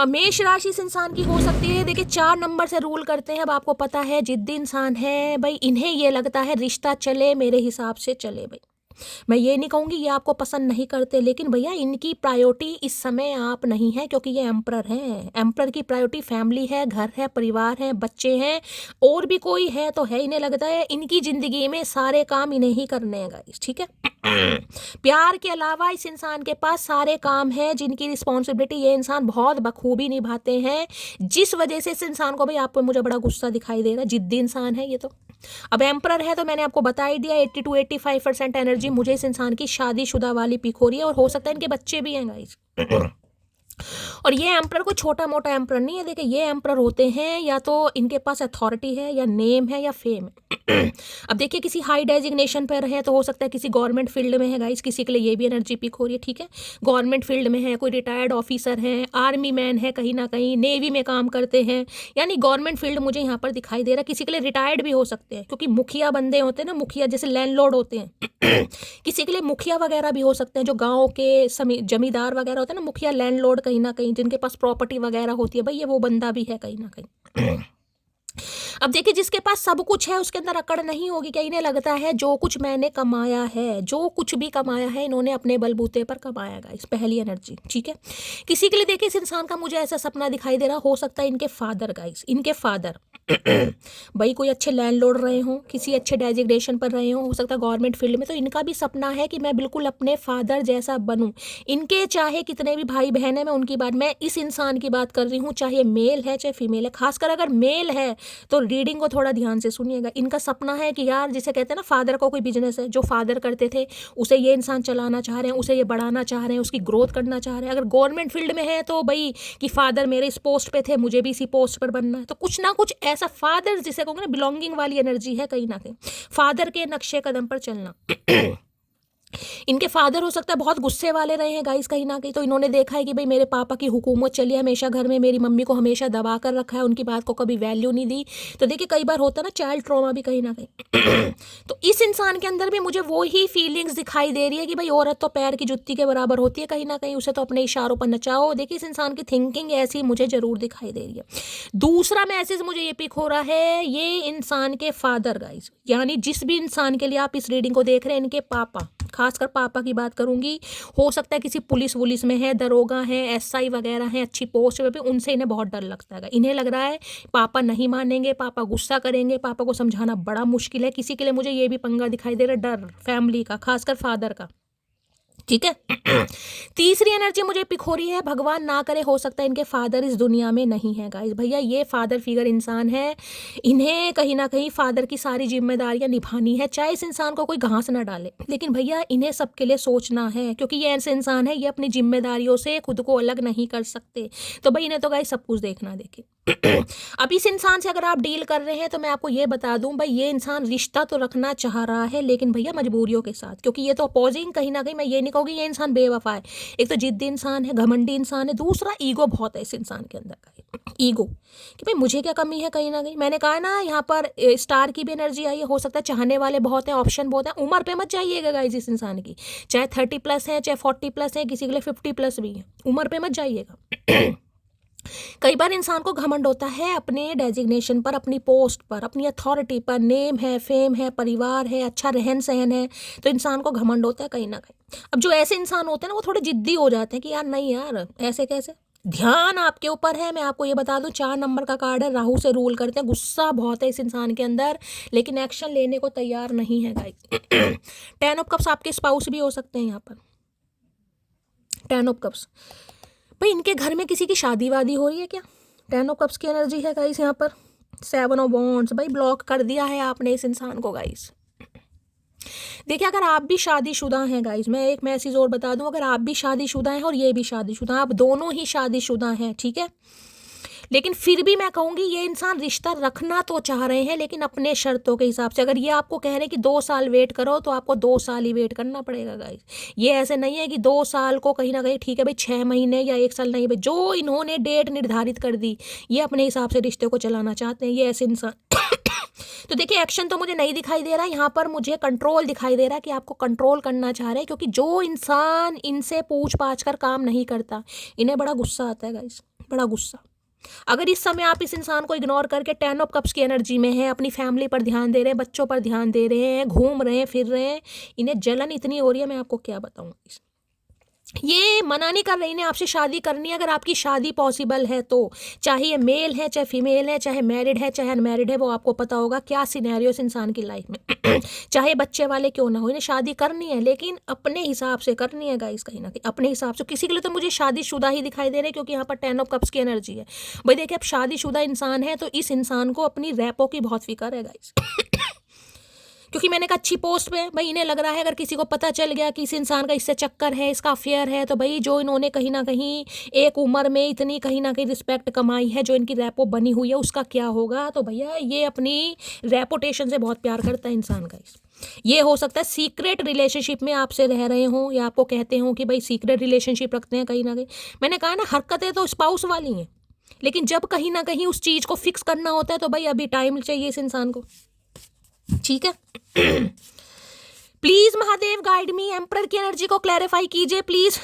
मेष राशि इस इंसान की हो सकती है। देखिए 4 नंबर से रूल करते हैं, अब आपको पता है जिद्दी इंसान है भाई। इन्हें ये लगता है रिश्ता चले मेरे हिसाब से चले भाई। मैं ये नहीं कहूँगी ये आपको पसंद नहीं करते, लेकिन भैया इनकी प्रायोरिटी इस समय आप नहीं है, क्योंकि ये एम्परर हैं। एम्परर की प्रायोरिटी फैमिली है, घर है, परिवार है, बच्चे हैं, और भी कोई है तो है। इन्हें लगता है इनकी जिंदगी में सारे काम इन्हें ही करने हैं गाइस, ठीक है। प्यार के अलावा इस इंसान के पास सारे काम हैं जिनकी रिस्पॉन्सिबिलिटी ये इंसान बहुत बखूबी निभाते हैं, जिस वजह से इस इंसान को, भाई आपको मुझे बड़ा गुस्सा दिखाई दे रहा है, जिद्दी इंसान है ये तो। अब एम्परर है तो मैंने आपको बता ही दिया। 80 to 85% एनर्जी मुझे इस इंसान की शादीशुदा वाली पिक हो रही है, और हो सकता है इनके बच्चे भी हैं गाइस। और ये एम्परर कोई छोटा मोटा एम्परर नहीं है। देखिए ये एम्परर होते हैं या तो इनके पास अथॉरिटी है, या नेम है, या फेम है। अब देखिए किसी हाई डेजिग्नेशन पर है तो हो सकता है किसी गवर्नमेंट फील्ड में है गाइस, किसी के लिए ये भी एनर्जी पिक हो रही है, ठीक है। गवर्नमेंट फील्ड में है, कोई रिटायर्ड ऑफिसर है, आर्मी मैन है, कहीं ना कहीं नेवी में काम करते हैं, यानी गवर्नमेंट फील्ड मुझे यहाँ पर दिखाई दे रहा है। किसी के लिए रिटायर्ड भी हो सकते हैं, क्योंकि मुखिया बंदे होते हैं ना, मुखिया जैसे लैंडलॉर्ड होते हैं। किसी के लिए मुखिया वगैरह भी हो सकते हैं, जो गाँव के जमींदार वगैरह होते हैं ना, मुखिया लैंडलॉर्ड कहीं ना कहीं, जिनके पास प्रॉपर्टी वगैरह होती है, भाई ये वो बंदा भी है कहीं ना कहीं। अब देखिए, जिसके पास सब कुछ है उसके अंदर अकड़ नहीं होगी क्या? इन्हें लगता है जो कुछ मैंने कमाया है, जो कुछ भी कमाया है इन्होंने अपने बलबूते पर कमाया गाइस, पहली एनर्जी। ठीक है, किसी के लिए देखिए इस इंसान का मुझे ऐसा सपना दिखाई दे रहा, हो सकता है इनके फादर गाइस, इनके फादर भाई कोई अच्छे लैंडलॉर्ड रहे हों, किसी अच्छे डेजिग्नेशन पर रहे हों, हो सकता है गवर्नमेंट फील्ड में, तो इनका भी सपना है कि मैं बिल्कुल अपने फादर जैसा बनूं। इनके चाहे कितने भी भाई बहन है, मैं उनकी बात, मैं इस इंसान की बात कर रही हूँ, चाहे मेल है चाहे फीमेल है। खासकर अगर मेल है तो रीडिंग को थोड़ा ध्यान से सुनिएगा। इनका सपना है कि यार, जिसे कहते हैं ना, फादर का कोई बिजनेस है, जो फादर करते थे उसे ये इंसान चलाना चाह रहे हैं, उसे ये बढ़ाना चाह रहे हैं, उसकी ग्रोथ करना चाह रहे हैं। अगर गवर्नमेंट फील्ड में है तो भाई कि फादर मेरे इस पोस्ट पे थे, मुझे भी इसी पोस्ट पर बनना है। तो कुछ ना कुछ ऐसा फादर, जिसे कहूँगे ना, बिलोंगिंग वाली एनर्जी है कहीं ना कहीं, फादर के नक्शे कदम पर चलना। इनके फादर हो सकता है बहुत गुस्से वाले रहे हैं गाइस कहीं ना कहीं, तो इन्होंने देखा है कि भाई मेरे पापा की हुकूमत चली है हमेशा घर में, मेरी मम्मी को हमेशा दबा कर रखा है, उनकी बात को कभी वैल्यू नहीं दी। तो देखिए कई बार होता है ना चाइल्ड ट्रॉमा भी कहीं ना कहीं। तो इस इंसान के अंदर भी मुझे वो ही फीलिंग्स दिखाई दे रही है कि भाई औरत तो पैर की जुत्ती के बराबर होती है कहीं ना कहीं, उसे तो अपने इशारों पर नचाओ। देखिए इस इंसान की थिंकिंग ऐसी मुझे जरूर दिखाई दे रही है। दूसरा मैसेज मुझे ये पिक हो रहा है, ये इंसान के फादर गाइस, यानी जिस भी इंसान के लिए आप इस रीडिंग को देख रहे हैं, इनके पापा, खासकर पापा की बात करूंगी, हो सकता है किसी पुलिस वुलिस में है, दरोगा है, एसआई वगैरह हैं, अच्छी पोस्ट पे, उनसे इन्हें बहुत डर लगता है। इन्हें लग रहा है पापा नहीं मानेंगे, पापा गुस्सा करेंगे, पापा को समझाना बड़ा मुश्किल है। किसी के लिए मुझे ये भी पंगा दिखाई दे रहा है, डर फैमिली का, खासकर फादर का। ठीक है। तीसरी एनर्जी मुझे पिक हो रही है, भगवान ना करे हो सकता है इनके फादर इस दुनिया में नहीं है गाइस। भैया ये फादर फिगर इंसान है, इन्हें कहीं ना कहीं फादर की सारी जिम्मेदारियां निभानी है, चाहे इस इंसान को कोई घास ना डाले, लेकिन भैया इन्हें सबके लिए सोचना है, क्योंकि ये ऐसे इंसान है, ये अपनी जिम्मेदारियों से खुद को अलग नहीं कर सकते। तो भाई इन्हें तो गाइस सब कुछ देखना। देखिए अब इस इंसान से अगर आप डील कर रहे हैं तो मैं आपको ये बता दूं भाई, ये इंसान रिश्ता तो रखना चाह रहा है, लेकिन भैया मजबूरियों के साथ, क्योंकि ये तो अपोजिंग कहीं ना कहीं, मैं ये नहीं कहूँगी ये इंसान बेवफा है। एक तो जिद्दी इंसान है, घमंडी इंसान है, दूसरा ईगो बहुत है इस इंसान के अंदर का, ईगो कि भाई मुझे क्या कमी है कहीं ना कहीं। मैंने कहा ना यहाँ पर स्टार की भी एनर्जी आई है, हो सकता है चाहने वाले बहुत हैं, ऑप्शन बहुत है। उम्र पे मत जाइएगा गाइस इस इंसान की, चाहे 30+ है, चाहे 40+ है, किसी के लिए 50+ भी है, उम्र पे मत जाइएगा। कई बार इंसान को घमंड होता है अपने डेजिग्नेशन पर, अपनी पोस्ट पर, अपनी अथॉरिटी पर, नेम है, फेम है, परिवार है, अच्छा रहन सहन है, तो इंसान को घमंड होता है कहीं ना कहीं। अब जो ऐसे इंसान होते हैं ना, वो थोड़े जिद्दी हो जाते हैं कि यार नहीं यार ऐसे कैसे। ध्यान आपके ऊपर है, मैं आपको ये बता दूं, 4 नंबर का कार्ड है, राहु से रूल करते हैं, गुस्सा बहुत है इस इंसान के अंदर, लेकिन एक्शन लेने को तैयार नहीं है गाइस। 10 ऑफ कप्स आपके स्पाउस भी हो सकते हैं यहाँ पर, 10 ऑफ कप्स। भाई इनके घर में किसी की शादी वादी हो रही है क्या? 10 ऑफ कप्स की एनर्जी है गाइस यहाँ पर। 7 ऑफ वॉन्ड्स, भाई ब्लॉक कर दिया है आपने इस इंसान को गाइस। देखिए अगर आप भी शादीशुदा हैं गाइस, मैं एक मैसेज और बता दूं, अगर आप भी शादीशुदा हैं और ये भी शादीशुदा हैं, आप दोनों ही शादीशुदा हैं, ठीक है, लेकिन फिर भी मैं कहूँगी ये इंसान रिश्ता रखना तो चाह रहे हैं, लेकिन अपने शर्तों के हिसाब से। अगर ये आपको कह रहे हैं कि 2 साल वेट करो, तो आपको 2 साल ही वेट करना पड़ेगा गाइस। ये ऐसे नहीं है कि 2 साल को कहीं ना कहीं ठीक है भाई 6 महीने या 1 साल नहीं, भाई जो इन्होंने डेट निर्धारित कर दी, ये अपने हिसाब से रिश्ते को चलाना चाहते हैं, ये ऐसे इंसान। तो देखिए एक्शन तो मुझे नहीं दिखाई दे रहा है यहाँ पर, मुझे कंट्रोल दिखाई दे रहा है कि आपको कंट्रोल करना चाह रहे हैं, क्योंकि जो इंसान इनसे पूछ पाछ कर काम नहीं करता, इन्हें बड़ा गुस्सा आता है गाइस, बड़ा गुस्सा। अगर इस समय आप इस इंसान को इग्नोर करके 10 ऑफ कप्स की एनर्जी में है, अपनी फैमिली पर ध्यान दे रहे हैं, बच्चों पर ध्यान दे रहे हैं, घूम रहे हैं, फिर रहे हैं, इन्हें जलन इतनी हो रही है मैं आपको क्या बताऊँ। ये मना नहीं कर रही इन्हें आपसे शादी करनी है, अगर आपकी शादी पॉसिबल है तो, चाहे ये मेल है चाहे फीमेल है, चाहे मैरिड है चाहे अनमैरिड है, वो आपको पता होगा क्या सिनेरियो इस इंसान की लाइफ में। चाहे बच्चे वाले क्यों ना हो, इन्हें शादी करनी है, लेकिन अपने हिसाब से करनी है गाइस, कहीं ना कहीं अपने हिसाब से। किसी के लिए तो मुझे शादीशुदा ही दिखाई दे रहे हैं, क्योंकि यहाँ पर 10 ऑफ कप्स की एनर्जी है। भाई देखिए अब शादीशुदा इंसान है तो इस इंसान को अपनी रैपो की बहुत फिक्र है गाइस। क्योंकि मैंने कहा अच्छी पोस्ट पे, भाई इन्हें लग रहा है अगर किसी को पता चल गया कि इस इंसान का इससे चक्कर है, इसका अफेयर है, तो भाई जो इन्होंने कहीं ना कहीं एक उम्र में इतनी कहीं ना कहीं रिस्पेक्ट कमाई है, जो इनकी रैपो बनी हुई है, उसका क्या होगा। तो भैया ये अपनी रेपुटेशन से बहुत प्यार करता है इंसान का। ये हो सकता है सीक्रेट रिलेशनशिप में आपसे रह रहे हों, या आपको कहते हों कि भाई सीक्रेट रिलेशनशिप रखते हैं कहीं ना कहीं। मैंने कहा ना हरकतें तो स्पाउस वाली हैं, लेकिन जब कहीं ना कहीं उस चीज़ को फिक्स करना होता है तो भाई अभी टाइम चाहिए इस इंसान को, ठीक है। Please Mahadev Mahadev guide me, emperor की एनर्जी को क्लैरिफाई कीजिए प्लीज।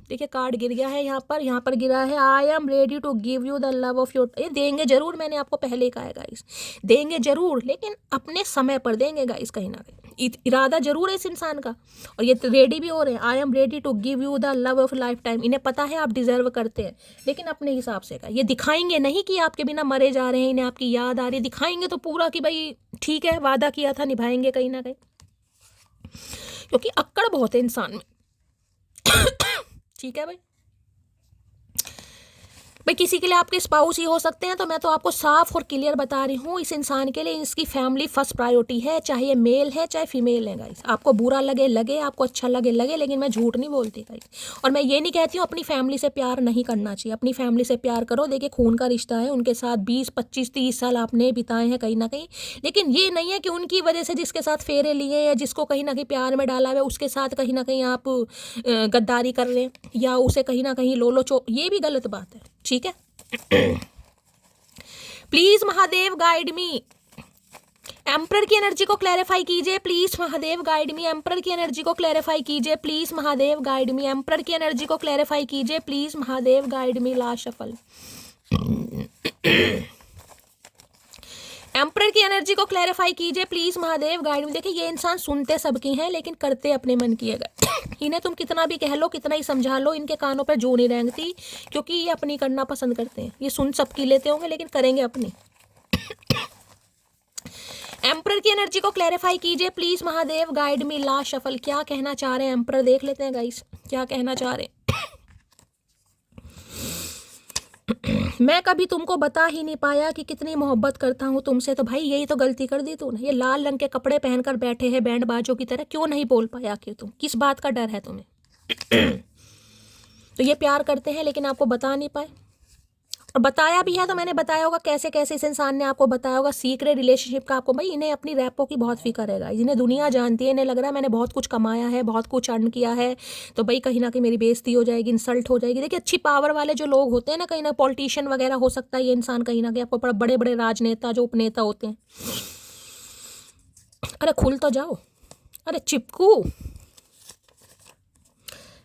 देखिए कार्ड गिर गया है यहाँ पर गिरा है I am ready to give you the love of your. ये देंगे जरूर, मैंने आपको पहले ही कहा है गाइस, देंगे जरूर, लेकिन अपने समय पर देंगे गाइस। कहीं ना कहीं इरादा जरूर है इस इंसान का, और ये रेडी भी हो रहे हैं। I am ready to give you the love of life time. इन्हें पता है आप डिजर्व करते हैं, लेकिन अपने हिसाब से का ये दिखाएंगे नहीं कि आपके बिना मरे जा रहे हैं, इन्हें आपकी याद आ रही है। दिखाएंगे तो पूरा कि भाई ठीक है, वादा किया था निभाएंगे कहीं ना कहीं, क्योंकि अक्कड़ बहुत है इंसान में। ठीक है भाई किसी के लिए आपके स्पाउस ही हो सकते हैं, तो मैं तो आपको साफ और क्लियर बता रही हूँ, इस इंसान के लिए इसकी फैमिली फर्स्ट प्रायोरिटी है, चाहे ये मेल है चाहे फीमेल है गाइस। आपको बुरा लगे, आपको अच्छा लगे, लेकिन मैं झूठ नहीं बोलती गाइस। और मैं ये नहीं कहती हूँ अपनी फैमिली से प्यार नहीं करना चाहिए, अपनी फैमिली से प्यार करो। देखिए खून का रिश्ता है, उनके साथ 20, 25, 30 साल आपने बिताए हैं कहीं ना कहीं, लेकिन ये नहीं है कि उनकी वजह से जिसके साथ फेरे लिए या जिसको कहीं ना कहीं प्यार में डाला हुआ उसके साथ कहीं ना कहीं आप गद्दारी कर रहे हैं या उसे कहीं ना कहीं लोलो ये भी गलत बात है। ठीक है, please Mahadev guide me, emperor की एनर्जी को क्लैरिफाई कीजिए please Mahadev guide me, emperor की एनर्जी को क्लैरिफाई कीजिए please Mahadev guide me, emperor की एनर्जी को क्लैरिफाई कीजिए please Mahadev guide me. Last shuffle, emperor की एनर्जी को क्लैरिफाई कीजिए प्लीज महादेव गाइड में। देखिए ये इंसान सुनते सबकी हैं, लेकिन करते अपने मन की है। इन्हें तुम कितना भी कह लो, कितना ही समझा लो, इनके कानों पर जू नहीं रेंगती, क्योंकि ये अपनी करना पसंद करते हैं। ये सुन सबकी लेते होंगे, लेकिन करेंगे अपनी। एम्परर की एनर्जी को क्लैरिफाई कीजिए please Mahadev guide me. Last shuffle, क्या कहना चाह रहे हैं एम्परर, देख लेते हैं गाइस क्या कहना चाह रहे हैं। मैं कभी तुमको बता ही नहीं पाया कि कितनी मोहब्बत करता हूँ तुमसे। तो भाई यही तो गलती कर दी तूने, ये लाल रंग के कपड़े पहनकर बैठे हैं बैंड बाजों की तरह, क्यों नहीं बोल पाया कि तुम किस बात का डर है तुम्हें। तो ये प्यार करते हैं लेकिन आपको बता नहीं पाए, और बताया भी है तो मैंने बताया होगा कैसे कैसे इस इंसान ने आपको बताया होगा सीक्रेट रिलेशनशिप का आपको। भाई इन्हें अपनी रैपो की बहुत फिक्र है गाइस, इन्हें दुनिया जानती है, इन्हें लग रहा है मैंने बहुत कुछ कमाया है, बहुत कुछ अर्न किया है, तो भाई कहीं ना कहीं मेरी बेइज्जती हो जाएगी, इंसल्ट हो जाएगी। देखिए अच्छी पावर वाले जो लोग होते हैं ना, कहीं ना पॉलिटिशियन वगैरह हो सकता है ये इंसान, कहीं ना कहीं आपको बड़े बड़े राजनेता जो उपनेता होते हैं। अरे खुल तो जाओ, अरे चिपकू,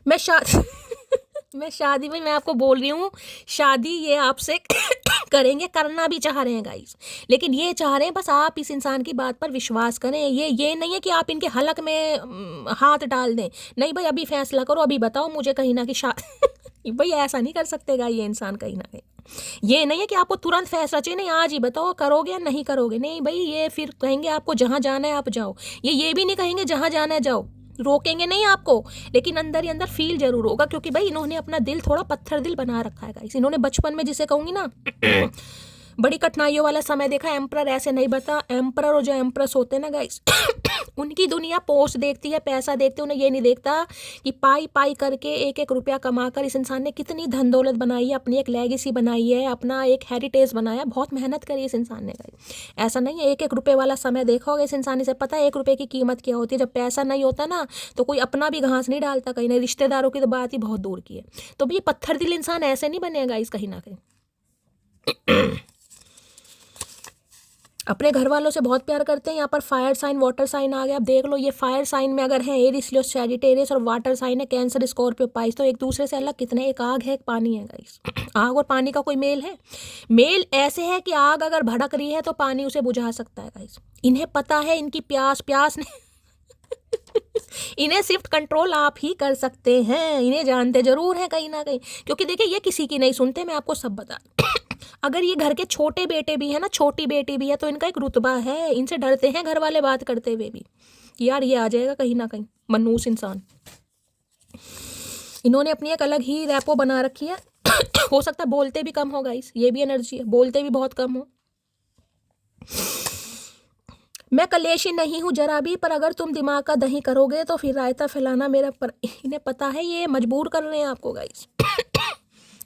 मैं शादी में मैं आपको बोल रही हूँ, शादी ये आपसे करेंगे, करना भी चाह रहे हैं गाइस, लेकिन ये चाह रहे हैं बस आप इस इंसान की बात पर विश्वास करें। ये नहीं है कि आप इनके हलक में हाथ डाल दें, नहीं भाई अभी फैसला करो, अभी बताओ मुझे कहीं ना कहीं भाई ऐसा नहीं कर सकतेगा ये इंसान कहीं ना कहीं। ये नहीं है कि आपको तुरंत फैसला चाहिए, नहीं आज ही बताओ करोगे या नहीं करोगे, नहीं भाई ये फिर कहेंगे आपको जहाँ जाना है आप जाओ, ये भी नहीं कहेंगे जहाँ जाना है जाओ, रोकेंगे नहीं आपको, लेकिन अंदर ही अंदर फील जरूर होगा, क्योंकि भाई इन्होंने अपना दिल थोड़ा पत्थर दिल बना रखा है गाइस। इन्होंने बचपन में जिसे कहूंगी ना बड़ी कठिनाइयों वाला समय देखा। एम्परर ऐसे नहीं बता, एम्परर और जो एम्प्रेस होते हैं ना गाइस उनकी दुनिया पोस्ट देखती है, पैसा देखते, उन्हें ये नहीं देखता कि पाई पाई करके एक एक रुपया कमाकर इस इंसान ने कितनी धन दौलत बनाई है, अपनी एक लेगेसी बनाई है, अपना एक हेरिटेज बनाया, बहुत मेहनत करी इस इंसान ने गाइस। ऐसा नहीं है, एक एक रुपये वाला समय देखा होगा इस इंसान से पता है 1 रुपये की कीमत क्या होती है। जब पैसा नहीं होता ना तो कोई अपना भी घास नहीं डालता, कहीं ना रिश्तेदारों की तो बात ही बहुत दूर की है। तो भी पत्थर दिल इंसान ऐसे नहीं बनेगा इस कहीं ना कहीं अपने घर वालों से बहुत प्यार करते हैं। यहाँ पर फायर साइन वाटर साइन आ गया, अब देख लो ये फायर साइन में अगर है एरिस लियो सैजिटेरियस और वाटर साइन है कैंसर स्कॉर्पियो पाइस, तो एक दूसरे से अलग कितने, एक आग है एक पानी है गाइस। आग और पानी का कोई मेल है? मेल ऐसे है कि आग अगर भड़क रही है तो पानी उसे बुझा सकता है गाइस। इन्हें पता है इनकी प्यास ने इन्हें सिर्फ कंट्रोल आप ही कर सकते हैं, इन्हें जानते जरूर हैं कहीं ना कहीं, क्योंकि देखिए ये किसी की नहीं सुनते, मैं आपको सब बता अगर ये घर के छोटे बेटे भी है ना, छोटी बेटी भी है, तो इनका एक रुतबा है, इनसे डरते हैं घर वाले बात करते हुए भी कि यार ये आ जाएगा कहीं ना कहीं मनूस इंसान। इन्होंने अपनी एक अलग ही रैपो बना रखी है हो सकता है बोलते भी कम हो गाइस, ये भी एनर्जी है, बोलते भी बहुत कम हो। मैं कलेशी नहीं हूँ जरा भी, पर अगर तुम दिमाग का दही करोगे तो फिर रायता फैलाना मेरा पर। इन्हें पता है ये मजबूर कर रहे हैं आपको गाइस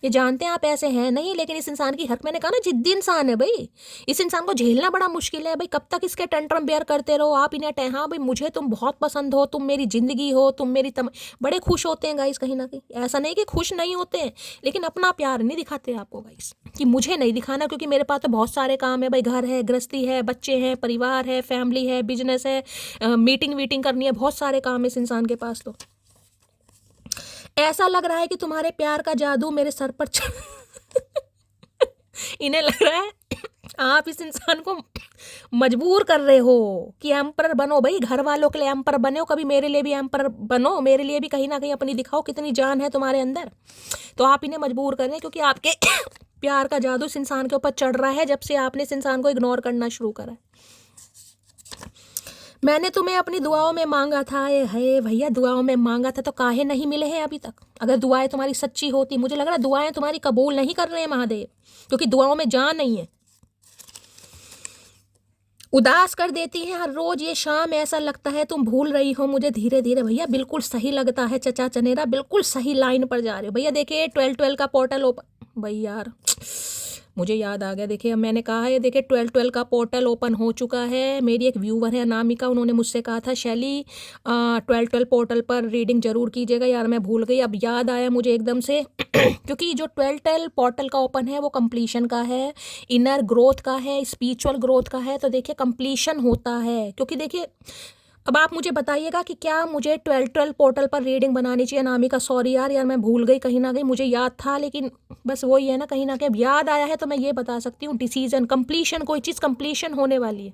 ये जानते हैं आप ऐसे हैं नहीं, लेकिन इस इंसान की हरकत, मैंने कहा ना जिद्दी इंसान है भाई, इस इंसान को झेलना बड़ा मुश्किल है भाई। कब तक इसके टेंट्रम बेयर करते रहो आप इन्हें हाँ भाई मुझे तुम बहुत पसंद हो, तुम मेरी जिंदगी हो, तुम मेरी बड़े खुश होते हैं गाइस कहीं ना कहीं। ऐसा नहीं कि खुश नहीं होते हैं, लेकिन अपना प्यार नहीं दिखाते आपको गाइस, कि मुझे नहीं दिखाना क्योंकि मेरे पास तो बहुत सारे काम है भाई, घर है, गृहस्थी है, बच्चे हैं, परिवार है, फैमिली है, बिजनेस है, मीटिंग वीटिंग करनी है, बहुत सारे काम है इस इंसान के पास। तो ऐसा लग रहा है कि तुम्हारे प्यार का जादू मेरे सर पर इन्हें लग रहा है आप इस इंसान को मजबूर कर रहे हो कि एम्परर बनो भाई, घर वालों के लिए एम्परर बनो, कभी मेरे लिए भी एम्परर बनो, मेरे लिए भी कहीं ना कहीं अपनी दिखाओ कितनी जान है तुम्हारे अंदर। तो आप इन्हें मजबूर कर रहे हैं क्योंकि आपके प्यार का जादू इस इंसान के ऊपर चढ़ रहा है जब से आपने इस इंसान को इग्नोर करना शुरू करा है। मैंने तुम्हें अपनी दुआओं में मांगा था, है भैया दुआओं में मांगा था तो काहे नहीं मिले हैं अभी तक? अगर दुआएं तुम्हारी सच्ची होती, मुझे लग रहा है दुआएं तुम्हारी कबूल नहीं कर रहे हैं महादेव, क्योंकि दुआओं में जान नहीं है। उदास कर देती हैं हर रोज ये शाम, ऐसा लगता है तुम भूल रही हो मुझे धीरे धीरे। भैया बिल्कुल सही लगता है चचा चनेरा, बिल्कुल सही लाइन पर जा रहे हो भैया। देखिए 12 का पोर्टल ओपन, भाई यार मुझे याद आ गया। देखिए मैंने कहा है, देखिए 12 का पोर्टल ओपन हो चुका है। मेरी एक व्यूवर है अनामिका, उन्होंने मुझसे कहा था शैली 12 पोर्टल पर रीडिंग जरूर कीजिएगा। यार मैं भूल गई, अब याद आया मुझे एकदम से क्योंकि जो 12 पोर्टल का ओपन है वो कंप्लीशन का है, इनर ग्रोथ का है, स्पिरिचुअल ग्रोथ का है। तो देखिए कंप्लीशन होता है, क्योंकि देखिए अब आप मुझे बताइएगा कि क्या मुझे 12 पोर्टल पर रीडिंग बनानी चाहिए। अनामिका सॉरी यार मैं भूल गई, कहीं ना कहीं मुझे याद था, लेकिन बस वही है ना, कहीं ना कहीं अब याद आया है तो मैं ये बता सकती हूँ। डिसीजन कंप्लीशन, कोई चीज़ कंप्लीशन होने वाली है,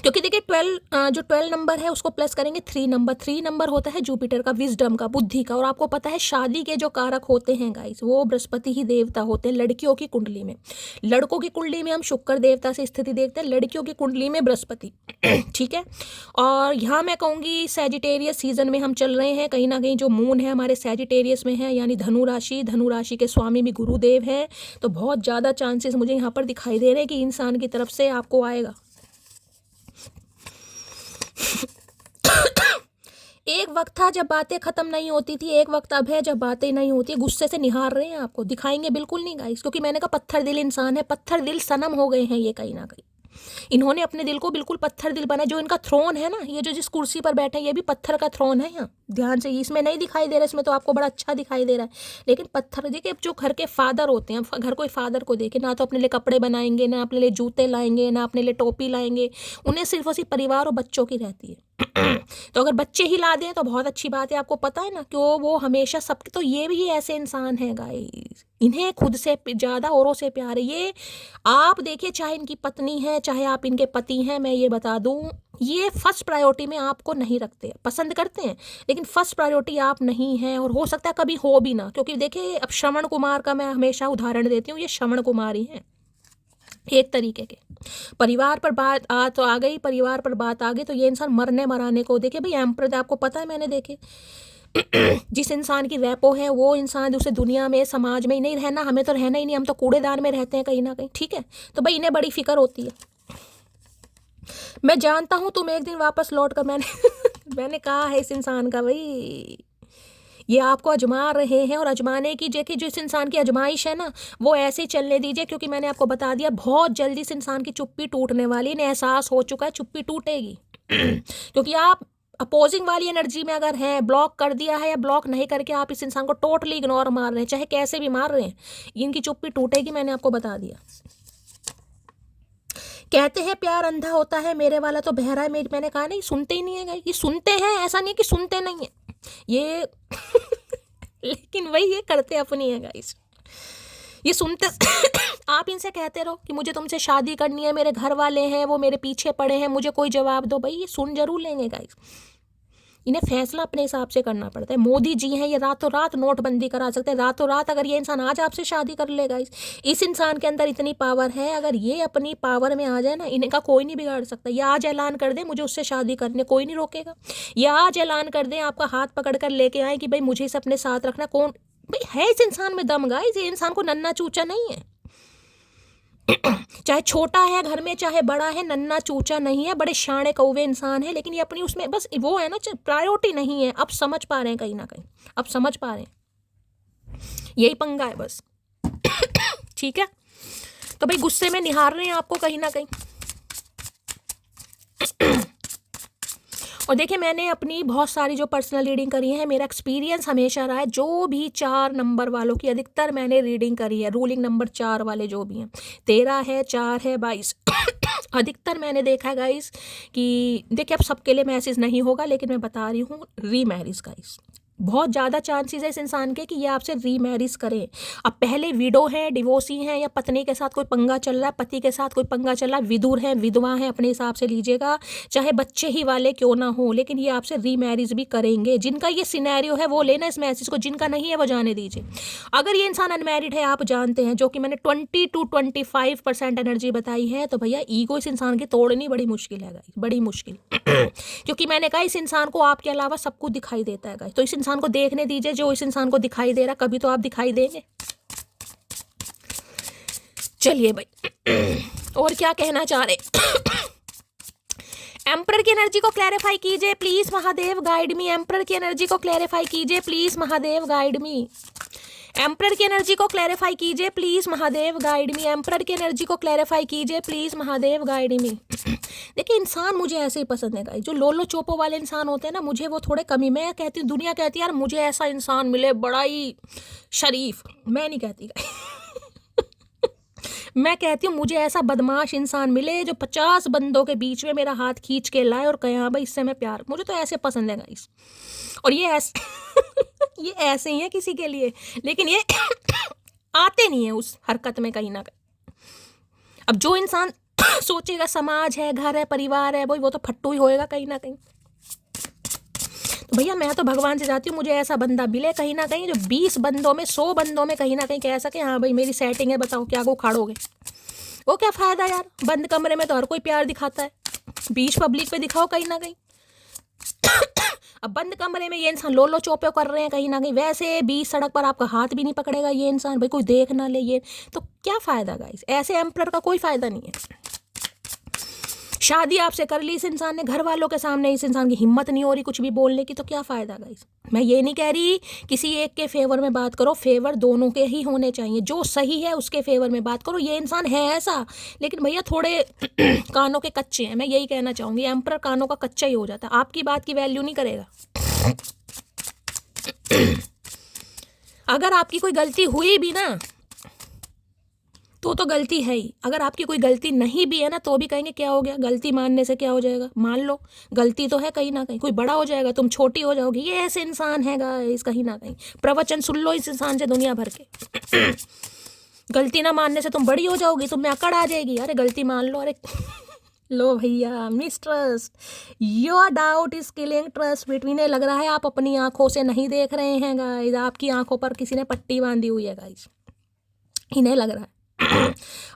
क्योंकि देखिए 12 नंबर है उसको प्लस करेंगे 3 नंबर होता है जुपिटर का, विजडम का, बुद्धि का। और आपको पता है शादी के जो कारक होते हैं गाइस वो बृहस्पति ही देवता होते हैं लड़कियों की कुंडली में। लड़कों की कुंडली में हम शुक्र देवता से स्थिति देखते हैं, लड़कियों की कुंडली में बृहस्पति। ठीक है, और यहाँ मैं कहूँगी सैजिटेरियस सीजन में हम चल रहे हैं, कहीं ना कहीं जो मून है हमारे सैजिटेरियस में है, यानी धनु राशि के स्वामी भी गुरुदेव हैं। तो बहुत ज़्यादा चांसेस मुझे यहाँ पर दिखाई दे रहे हैं कि इंसान की तरफ से आपको आएगा। एक वक्त था जब बातें खत्म नहीं होती थी, एक वक्त अब है जब बातें नहीं होती। गुस्से से निहार रहे हैं आपको, दिखाएंगे बिल्कुल नहीं गाइस, क्योंकि मैंने कहा पत्थर दिल इंसान है, पत्थर दिल सनम हो गए हैं ये कहीं ना कहीं। इन्होंने अपने दिल को बिल्कुल पत्थर दिल बनाया। जो इनका थ्रोन है ना, ये जो जिस कुर्सी पर बैठे हैं ये भी पत्थर का थ्रोन है। यहाँ ध्यान से, इसमें नहीं दिखाई दे रहा, इसमें तो आपको बड़ा अच्छा दिखाई दे रहा है, लेकिन पत्थर। देखिए जो घर के फादर होते हैं, घर कोई फादर को देखे ना तो अपने लिए कपड़े बनाएंगे, ना अपने लिए जूते लाएंगे, ना अपने लिए टोपी लाएंगे, उन्हें सिर्फ उसी परिवार और बच्चों की रहती है। तो अगर बच्चे ही ला दें तो बहुत अच्छी बात है। आपको पता है ना कि वो हमेशा सबके, तो ये भी ऐसे इंसान है गाइस, इन्हें खुद से ज़्यादा औरों से प्यार है। ये आप देखिए, चाहे इनकी पत्नी है, चाहे आप इनके पति हैं, मैं ये बता दूं ये फर्स्ट प्रायोरिटी में आपको नहीं रखते। पसंद करते हैं लेकिन फर्स्ट प्रायोरिटी आप नहीं हैं, और हो सकता है कभी हो भी ना। क्योंकि देखिए अब श्रवण कुमार का मैं हमेशा उदाहरण देती हूँ, ये श्रवण कुमार ही हैं एक तरीके के। परिवार पर बात आ गई, परिवार पर बात आ गई तो ये इंसान मरने मराने को देखे भाई। एम्पर आपको पता है, मैंने देखे जिस इंसान की रैपो है वो इंसान दूसरे दुनिया में, समाज में ही नहीं रहना, हमें तो रहना ही नहीं, हम तो कूड़ेदान में रहते हैं कहीं ना कहीं। ठीक है, तो भाई इन्हें बड़ी फिक्र होती है। मैं जानता हूँ तुम एक दिन वापस लौट कर, मैंने कहा है इस इंसान का भाई ये आपको आजमा रहे हैं, और आजमाने की देखिए जो इस इंसान की आजमाइश है ना वो ऐसे ही चलने दीजिए, क्योंकि मैंने आपको बता दिया बहुत जल्दी इस इंसान की चुप्पी टूटने वाली, इन्हें एहसास हो चुका है चुप्पी टूटेगी। क्योंकि आप अपोजिंग वाली एनर्जी में अगर हैं, ब्लॉक कर दिया है या ब्लॉक नहीं करके आप इस इंसान को टोटली इग्नोर मार रहे हैं, चाहे कैसे भी मार रहे हैं, इनकी चुप्पी टूटेगी, मैंने आपको बता दिया। कहते हैं प्यार अंधा होता है, मेरे वाला तो बहरा है। मैंने कहा नहीं, सुनते ही नहीं है, ये सुनते हैं, ऐसा नहीं कि सुनते नहीं है ये लेकिन वही ये करते अपनी है गाइस, ये सुनते आप इनसे कहते रहो कि मुझे तुमसे शादी करनी है, मेरे घर वाले हैं वो मेरे पीछे पड़े हैं, मुझे कोई जवाब दो, भाई ये सुन जरूर लेंगे गाइस। इन्हें फैसला अपने हिसाब से करना पड़ता है। मोदी जी हैं, ये रातों रात नोटबंदी करा सकते हैं, रातों रात अगर ये इंसान आज आपसे शादी कर लेगा। इस इंसान के अंदर इतनी पावर है, अगर ये अपनी पावर में आ जाए ना, इनका कोई नहीं बिगाड़ सकता। ये आज ऐलान कर दे मुझे उससे शादी करने, कोई नहीं रोकेगा। ये आज ऐलान कर दे, आपका हाथ पकड़ कर लेके आए कि भाई मुझे इसे अपने साथ रखना, कौन भाई है इस इंसान में दम गाइस। ये इंसान को नन्ना चूचा नहीं है, चाहे छोटा है घर में चाहे बड़ा है, नन्ना चूचा नहीं है, बड़े शाणे कौवे इंसान है, लेकिन ये अपनी उसमें बस वो है ना प्रायोरिटी नहीं है। अब समझ पा रहे हैं कहीं ना कहीं, अब समझ पा रहे हैं यही पंगा है बस। ठीक है, तो भाई गुस्से में निहार रहे हैं आपको कहीं ना कहीं। और देखिए, मैंने अपनी बहुत सारी जो पर्सनल रीडिंग करी है, मेरा एक्सपीरियंस हमेशा रहा है, जो भी 4 नंबर वालों की अधिकतर मैंने रीडिंग करी है, रूलिंग नंबर 4 वाले जो भी हैं, 13 है, 4 है, 22, अधिकतर मैंने देखा है गाइस कि देखिए, अब सबके लिए मैसेज नहीं होगा, लेकिन मैं बता रही हूँ, रीमैरिज गाइस, बहुत ज़्यादा चांसेस है इस इंसान के कि ये आपसे रीमैरिज करें। अब पहले विडो है, डिवोर्सी हैं, या पत्नी के साथ कोई पंगा चल रहा है, पति के साथ कोई पंगा चल रहा है, विदुर है, विधवा है, अपने हिसाब से लीजिएगा, चाहे बच्चे ही वाले क्यों ना हो, लेकिन ये आपसे रीमैरिज भी करेंगे। जिनका ये सिनेरियो है वो लेना इस मैसेज को, जिनका नहीं है वो जाने दीजिए। अगर ये इंसान अनमैरिड है, आप जानते हैं, जो कि मैंने 20 to 25% एनर्जी बताई है, तो भैया ईगो इस इंसान की तोड़नी बड़ी मुश्किल है गाइस, बड़ी मुश्किल। क्योंकि मैंने कहा इस इंसान को आपके अलावा सब कुछ दिखाई देता है गाइस, तो इस इंसान को देखने दीजिए जो इस इंसान को दिखाई दे रहा, कभी तो आप दिखाई देंगे। चलिए भाई, और क्या कहना चाह रहे। एम्परर की एनर्जी को क्लैरिफाई कीजिए please Mahadev, guide me. Emperor की एनर्जी को क्लैरिफाई कीजिए please Mahadev, guide me. Emperor की एनर्जी को क्लैरिफाई कीजिए please Mahadev, guide me. Emperor की एनर्जी को क्लैरिफाई कीजिए प्लीज महादेव, गाइड मी। देखिए, इंसान मुझे ऐसे ही पसंद है गाइस, जो लोलो चोपो वाले इंसान होते हैं ना, मुझे वो थोड़े कमी। मैं कहती हूँ, दुनिया कहती है यार मुझे ऐसा इंसान मिले बड़ा ही शरीफ, मैं नहीं कहती मैं कहती हूँ मुझे ऐसा बदमाश इंसान मिले जो 50 बंदों के बीच में मेरा हाथ खींच के लाए और कहे हाँ भाई इससे मैं प्यार, मुझे तो ऐसे पसंद है गाइस। और ये ऐसे ये ऐसे ही है किसी के लिए, लेकिन ये आते नहीं है उस हरकत में कहीं ना कहीं। अब जो इंसान सोचेगा समाज है, घर है, परिवार है, वो तो फट्टू ही होएगा कहीं ना कहीं। तो भैया मैं तो भगवान से जाती हूँ मुझे ऐसा बंदा मिले कहीं ना कहीं, जो 20 बंदों में 100 बंदों में कहीं ना कहीं कह सके हाँ भाई मेरी सेटिंग है, बताओ क्या को खाड़ोगे। वो क्या फ़ायदा यार, बंद कमरे में तो हर कोई प्यार दिखाता है, बीच पब्लिक पे दिखाओ कहीं ना कहीं। अब बंद कमरे में ये इंसान लोलो चोपे कर रहे हैं कहीं ना कहीं, वैसे 20 सड़क पर आपका हाथ भी नहीं पकड़ेगा ये इंसान, भाई कोई देख ना ले ये, तो क्या फ़ायदा गाइस, ऐसे एम्परर का कोई फ़ायदा नहीं है। शादी आपसे कर ली इस इंसान ने, घर वालों के सामने इस इंसान की हिम्मत नहीं हो रही कुछ भी बोलने की, तो क्या फ़ायदा गाइस। मैं ये नहीं कह रही किसी एक के फेवर में बात करो, फेवर दोनों के ही होने चाहिए, जो सही है उसके फेवर में बात करो। ये इंसान है ऐसा, लेकिन भैया थोड़े कानों के कच्चे हैं, मैं यही कहना चाहूँगी। एम्परर कानों का कच्चा ही हो जाता है, आपकी बात की वैल्यू नहीं करेगा। अगर आपकी कोई गलती हुई भी ना तो गलती है ही, अगर आपकी कोई गलती नहीं भी है ना तो भी कहेंगे क्या हो गया, गलती मानने से क्या हो जाएगा, मान लो गलती तो है कहीं ना कहीं, कोई बड़ा हो जाएगा तुम छोटी हो जाओगी, ये ऐसे इंसान है गाइस कहीं ना कहीं। प्रवचन सुन लो इस इंसान से दुनिया भर के। गलती ना मानने से तुम बड़ी हो जाओगी, तुम में अकड़ आ जाएगी, अरे गलती मान लो, अरे लो भैया, mistrust, your doubt is killing trust between. लग रहा है आप अपनी आंखों से नहीं देख रहे हैं गाइस, आपकी आंखों पर किसी ने पट्टी बांधी हुई है गाइस, इन्हें लग रहा है।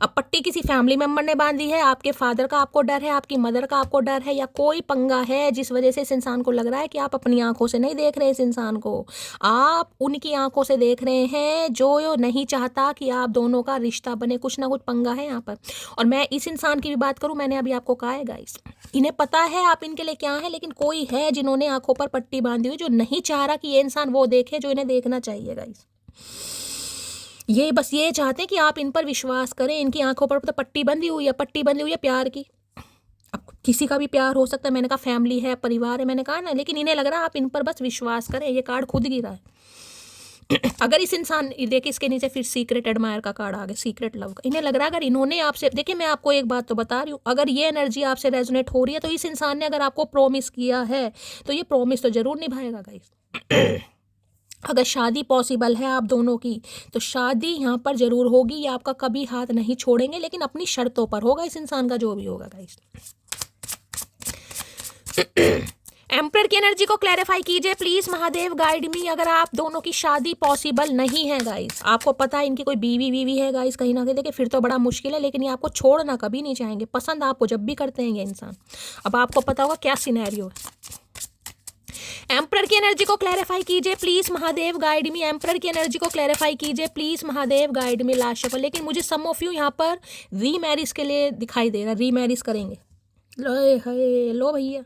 अब पट्टी किसी फैमिली मेंबर ने बांधी है, आपके फादर का आपको डर है, आपकी मदर का आपको डर है, या कोई पंगा है जिस वजह से इस इंसान को लग रहा है कि आप अपनी आंखों से नहीं देख रहे इस इंसान को, आप उनकी आंखों से देख रहे हैं जो नहीं चाहता कि आप दोनों का रिश्ता बने, कुछ ना कुछ पंगा है यहाँ पर। और मैं इस इंसान की भी बात करूँ, मैंने अभी आपको कहा है गाइस, इन्हें पता है आप इनके लिए क्या है, लेकिन कोई है जिन्होंने आंखों पर पट्टी बांधी हुई, जो नहीं चाह रहा कि ये इंसान वो देखे जो इन्हें देखना चाहिए गाइस। ये बस ये चाहते हैं कि आप इन पर विश्वास करें, इनकी आंखों पर तो पट्टी बंधी हुई है, पट्टी बंधी हुई है प्यार की। अब किसी का भी प्यार हो सकता है, मैंने कहा फैमिली है, परिवार है, मैंने कहा ना, लेकिन इन्हें लग रहा है आप इन पर बस विश्वास करें। ये कार्ड खुद गिरा है। अगर इस इंसान, देखिए इसके नीचे फिर सीक्रेट एडमायर का कार्ड आ गया, सीक्रेट लव का। इन्हें लग रहा है अगर इन्होंने आपसे, देखिए मैं आपको एक बात तो बता रही हूँ, अगर ये एनर्जी आपसे रेजोनेट हो रही है तो इस इंसान ने अगर आपको प्रॉमिस किया है तो ये प्रॉमिस तो जरूर निभाएगा गाइस। अगर शादी पॉसिबल है आप दोनों की तो शादी यहाँ पर जरूर होगी, ये आपका कभी हाथ नहीं छोड़ेंगे, लेकिन अपनी शर्तों पर होगा इस इंसान का जो भी होगा गाइस। एम्परर की एनर्जी को क्लैरिफाई कीजिए प्लीज महादेव, गाइड मी। अगर आप दोनों की शादी पॉसिबल नहीं है गाइस, आपको पता है इनकी कोई बीवी है गाइस कहीं ना कहीं, देखिए फिर तो बड़ा मुश्किल है, लेकिन ये आपको छोड़ना कभी नहीं चाहेंगे, पसंद आपको जब भी करते हैं ये इंसान। अब आपको पता होगा क्या सिनेरियो है। एम्परर की एनर्जी को क्लैरिफाई कीजिए please Mahadev, guide me. Emperor की एनर्जी को क्लैरिफाई कीजिए please Mahadev, guide me. Last shuffle, लेकिन मुझे सम ऑफ यू यहाँ पर रीमैरिज के लिए दिखाई दे रहा है, रीमैरिज करेंगे। लो भैया,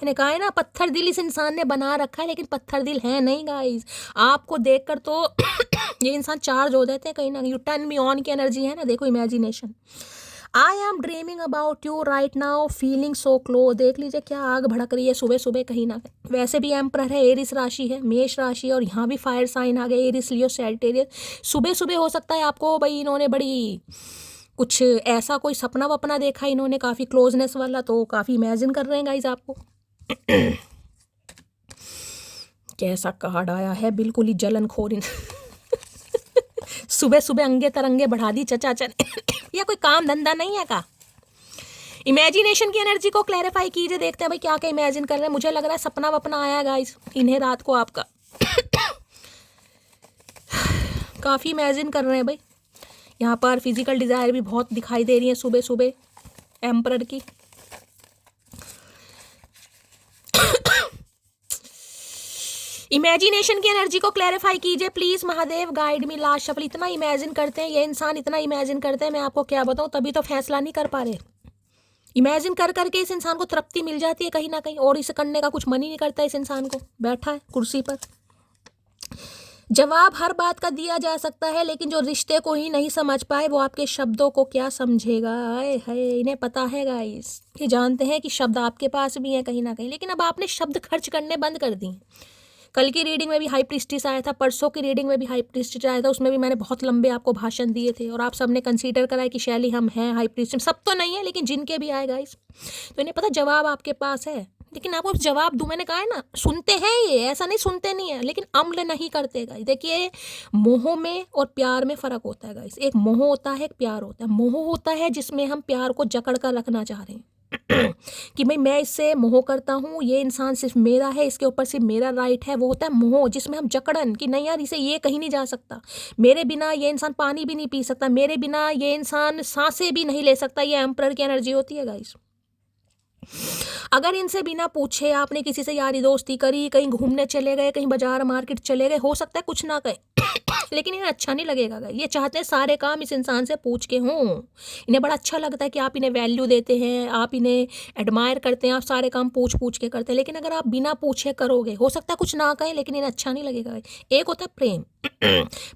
मैंने कहा है ना, पत्थर दिल इस इंसान ने बना रखा है, लेकिन पत्थर दिल है नहीं गाइस। आपको देखकर तो ये इंसान चार्ज हो जाते हैं कहीं ना कहीं। यू टर्न मी ऑन की एनर्जी है ना, देखो imagination. I am dreaming about you right now feeling so close. देख लीजिए क्या आग भड़क रही है सुबह सुबह कहीं ना कहीं। वैसे भी एम्परर है, एरिस राशि है, मेष राशि है, और यहाँ भी फायर साइन आ गए, एरिस लियो सैजिटेरियस। सुबह सुबह हो सकता है आपको भाई इन्होंने बड़ी कुछ ऐसा कोई सपना वपना देखा इन्होंने काफ़ी क्लोजनेस वाला, तो काफ़ी इमेजिन कर रहे हैं गाइज आपको। कैसा कार्ड आया है, बिल्कुल ही जलनखोर सुबह सुबह अंगे तरंगे बढ़ा दी चचा ने। या कोई काम धंधा नहीं है का? इमेजिनेशन की एनर्जी को क्लैरिफाई कीजिए, देखते हैं भाई क्या क्या इमेजिन कर रहे हैं। मुझे लग रहा है सपना वपना आया गाइस इन्हें रात को आपका। काफ़ी इमेजिन कर रहे हैं भाई। यहाँ पर फिजिकल डिज़ायर भी बहुत दिखाई दे रही है सुबह सुबह एम्परर की। इमेजिनेशन की एनर्जी को क्लैरिफाई कीजिए please Mahadev, guide me last shuffle. इतना इमेजिन करते हैं ये इंसान, इतना इमेजिन करते हैं, मैं आपको क्या बताऊं, तभी तो फैसला नहीं कर पा रहे। इमेजिन कर करके इस इंसान को तृप्ति मिल जाती है कहीं ना कहीं, और इसे करने का कुछ मन ही नहीं करता इस इंसान को। बैठा है कुर्सी पर। जवाब हर बात का दिया जा सकता है, लेकिन जो रिश्ते को ही नहीं समझ पाए वो आपके शब्दों को क्या समझेगा। आए हाय, इन्हें पता है गाइस, ये जानते हैं कि शब्द आपके पास भी है कहीं ना कहीं, लेकिन अब आपने शब्द खर्च करने बंद कर दिए। कल की रीडिंग में भी हाई प्रीस्टिस आया था, परसों की रीडिंग में भी हाई प्रीस्टिस आया था, उसमें भी मैंने बहुत लंबे आपको भाषण दिए थे, और आप सबने कंसीडर करा है कि शैली हम हैं हाई प्रीस्टिस। सब तो नहीं है, लेकिन जिनके भी आए गाइस, तो इन्हें पता जवाब आपके पास है, लेकिन आपको जवाब दूं। मैंने कहा है ना, सुनते हैं ये, ऐसा नहीं सुनते नहीं है, लेकिन अमल नहीं करते गाइस। देखिए मोह में और प्यार में फ़र्क होता है गाइस। एक मोह होता है, एक प्यार होता है। मोह होता है जिसमें हम प्यार को जकड़ कर रखना चाह रहे हैं कि भाई मैं इससे मोह करता हूँ, ये इंसान सिर्फ मेरा है, इसके ऊपर सिर्फ मेरा राइट है। वो होता है मोह, जिसमें हम जकड़न कि नहीं यार इसे ये कहीं नहीं जा सकता, मेरे बिना ये इंसान पानी भी नहीं पी सकता, मेरे बिना ये इंसान सांसें भी नहीं ले सकता। ये एम्परर की एनर्जी होती है गाइस। अगर इनसे बिना पूछे आपने किसी से यारी दोस्ती करी, कहीं घूमने चले गए, कहीं बाजार मार्केट चले गए, हो सकता है कुछ ना कहें लेकिन इन्हें अच्छा नहीं लगेगा। ये चाहते हैं सारे काम इस इंसान से पूछ के हों। इन्हें बड़ा अच्छा लगता है कि आप इन्हें वैल्यू देते हैं, आप इन्हें एडमायर करते हैं, आप सारे काम पूछ पूछ के करते हैं। लेकिन अगर आप बिना पूछे करोगे, हो सकता है कुछ ना कहें, लेकिन इन्हें अच्छा नहीं लगेगा। एक होता है प्रेम।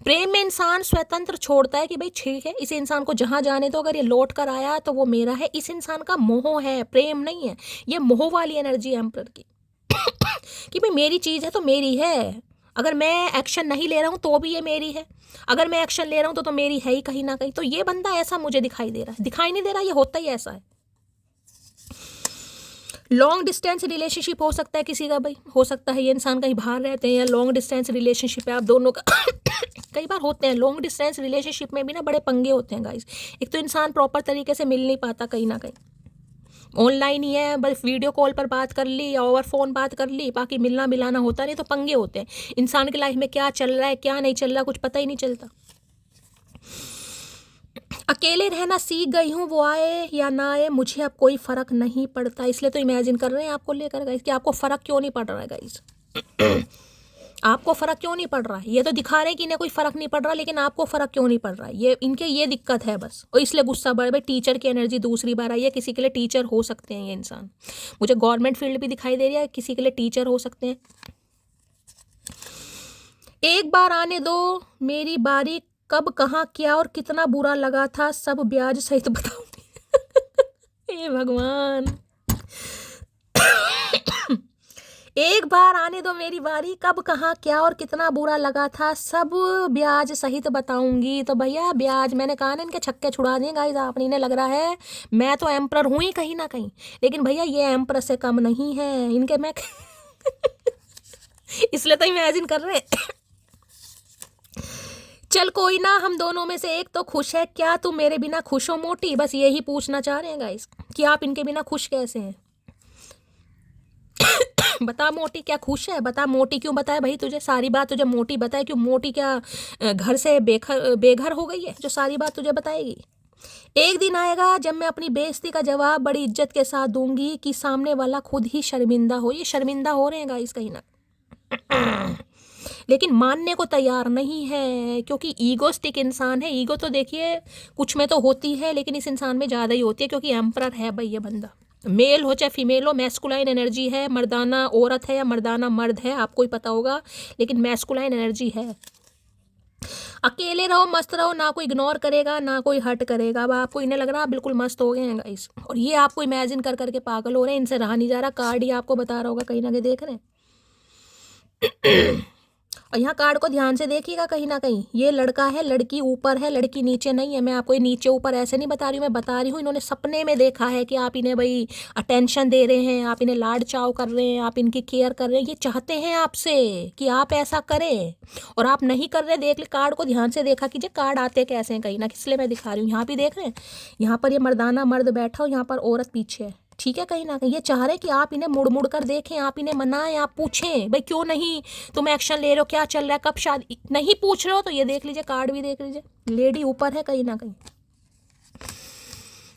प्रेम में इंसान स्वतंत्र छोड़ता है कि भाई ठीक है, इस इंसान को जहां जाने दो, अगर ये लौट कर आया तो वो मेरा है। इस इंसान का मोह है, प्रेम नहीं है। ये मोह वाली एनर्जी है एम्परर की कि भाई मेरी चीज है तो मेरी है। अगर मैं एक्शन नहीं ले रहा हूं तो भी ये मेरी है, अगर मैं एक्शन ले रहा हूं तो मेरी है ही कहीं ना कहीं। तो ये बंदा ऐसा मुझे दिखाई दे रहा है, दिखाई नहीं दे रहा, ये होता ही ऐसा है। लॉन्ग डिस्टेंस रिलेशनशिप हो सकता है किसी का भाई, हो सकता है ये इंसान कहीं बाहर रहते हैं या लॉन्ग डिस्टेंस रिलेशनशिप है आप दोनों का कई बार होते हैं लॉन्ग डिस्टेंस रिलेशनशिप में भी ना बड़े पंगे होते हैं गाइस। एक तो इंसान प्रॉपर तरीके से मिल नहीं पाता, कहीं ना कहीं ऑनलाइन ही है, बस वीडियो कॉल पर बात कर ली या ओवर फोन बात कर ली, बाकी मिलना मिलाना होता नहीं, तो पंगे होते हैं। इंसान की लाइफ में क्या चल रहा है क्या नहीं चल रहा कुछ पता ही नहीं चलता। अकेले रहना सीख गई हूँ, वो आए या ना आए मुझे अब कोई फर्क नहीं पड़ता। इसलिए तो इमेजिन कर रहे हैं आपको लेकर गाइस कि आपको फर्क क्यों नहीं पड़ रहा है गाइस आपको फर्क क्यों नहीं पड़ रहा है। ये तो दिखा रहे हैं कि इन्हें कोई फर्क नहीं पड़ रहा, लेकिन आपको फर्क क्यों नहीं पड़ रहा है, ये इनके ये दिक्कत है बस, और इसलिए गुस्सा बढ़ भाई। टीचर की एनर्जी दूसरी बार आई है, किसी के लिए टीचर हो सकते हैं ये इंसान। मुझे गवर्नमेंट फील्ड भी दिखाई दे रही है, किसी के लिए टीचर हो सकते हैं। एक बार आने दो मेरी बारी, कब कहाँ क्या और कितना बुरा लगा था सब ब्याज सहित बताऊंगी हे भगवान एक बार आने दो मेरी बारी, कब कहाँ क्या और कितना बुरा लगा था सब ब्याज सहित बताऊंगी। तो भैया ब्याज, मैंने कहा ना इनके छक्के छुड़ा दिए गाइस आपने। इन्हें लग रहा है मैं तो एम्परर हूँ ही कहीं ना कहीं, लेकिन भैया ये एम्परर से कम नहीं है इनके मैं इसलिए तो इमेजिन कर रहे चल कोई ना, हम दोनों में से एक तो खुश है, क्या तुम मेरे बिना खुश हो मोटी? बस यही पूछना चाह रहे हैं गाइस कि आप इनके बिना खुश कैसे हैं बता मोटी क्या खुश है? बता मोटी क्यों बताए भाई तुझे, सारी बात तुझे मोटी बताए क्यों? मोटी क्या घर से बेघर हो गई है जो सारी बात तुझे बताएगी? एक दिन आएगा जब मैं अपनी बेइज्जती का जवाब बड़ी इज्जत के साथ दूंगी कि सामने वाला खुद ही शर्मिंदा हो। ये शर्मिंदा हो रहे हैं गाइस कहीं ना लेकिन मानने को तैयार नहीं है, क्योंकि ईगोस्टिक इंसान है। ईगो तो देखिए कुछ में तो होती है, लेकिन इस इंसान में ज़्यादा ही होती है, क्योंकि एम्परर है भाई ये बंदा। मेल हो चाहे फीमेल हो, मैस्कुलाइन एनर्जी है, मर्दाना औरत है या मर्दाना मर्द है आपको ही पता होगा, लेकिन मैस्कुलाइन एनर्जी है। अकेले रहो, मस्त रहो, ना कोई इग्नोर करेगा ना कोई हर्ट करेगा। अब आपको इन्हें लग रहा है बिल्कुल मस्त हो गए हैं गाइस, और ये आपको इमेजिन कर करके पागल हो रहे हैं, इनसे रहा नहीं जा रहा। कार्ड ही आपको बता रहा होगा, कहीं ना कहीं देख रहे हैं। और यहाँ कार्ड को ध्यान से देखिएगा, कहीं ना कहीं ये लड़का है, लड़की ऊपर है, लड़की नीचे नहीं है। मैं आपको ये नीचे ऊपर ऐसे नहीं बता रही हूँ, मैं बता रही हूँ इन्होंने सपने में देखा है कि आप इन्हें भाई अटेंशन दे रहे हैं, आप इन्हें लाड चाव कर रहे हैं, आप इनकी केयर कर रहे हैं। ये चाहते हैं आपसे कि आप ऐसा करें और आप नहीं कर रहे। देख ले कार्ड को ध्यान से देखा कीजिए, कार्ड आते कैसे हैं कहीं ना, इसलिए मैं दिखा रही हूँ। यहाँ भी देख रहे हैं, यहाँ पर ये मर्दाना मर्द बैठा हो, यहाँ पर औरत पीछे है, ठीक है। कहीं ना कहीं ये चाह रहे हैं कि आप इन्हें मुड़ मुड़ कर देखें, आप इन्हें मनाएं, आप पूछें भाई क्यों नहीं तुम एक्शन ले रहे हो, क्या चल रहा है, कब शादी। नहीं पूछ रहे हो तो ये देख लीजिए, कार्ड भी देख लीजिए, लेडी ऊपर है। कहीं ना कहीं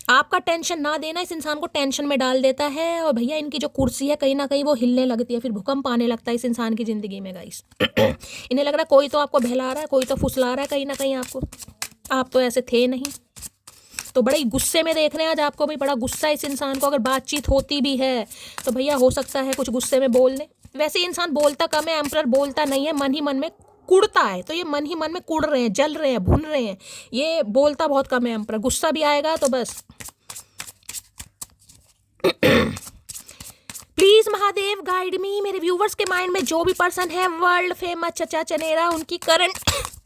आपका टेंशन ना देना इस इंसान को टेंशन में डाल देता है, और भैया इनकी जो कुर्सी है कहीं ना कहीं वो हिलने लगती है, फिर भूकंप आने लगता है इस इंसान की जिंदगी में गाइस। इन्हें लग रहा है कोई तो आपको बहला रहा है, कोई तो फुसला रहा है कहीं ना कहीं आपको। आप तो ऐसे थे नहीं, तो बड़े गुस्से में देख रहे हैं आज आपको भाई, बड़ा गुस्सा है इस इंसान को। अगर बातचीत होती भी है तो भैया हो सकता है कुछ गुस्से में बोल दें। वैसे इंसान बोलता कम है, एम्परर बोलता नहीं है, मन ही मन में कुड़ता है। तो ये मन ही मन में कुड़ रहे हैं, जल रहे हैं, भुन रहे हैं, ये बोलता बहुत कम है एम्परर। गुस्सा भी आएगा तो बस। प्लीज महादेव गाइड मी, मेरे व्यूवर्स के माइंड में जो भी पर्सन है वर्ल्ड फेमस चचा चनेरा, उनकी करंट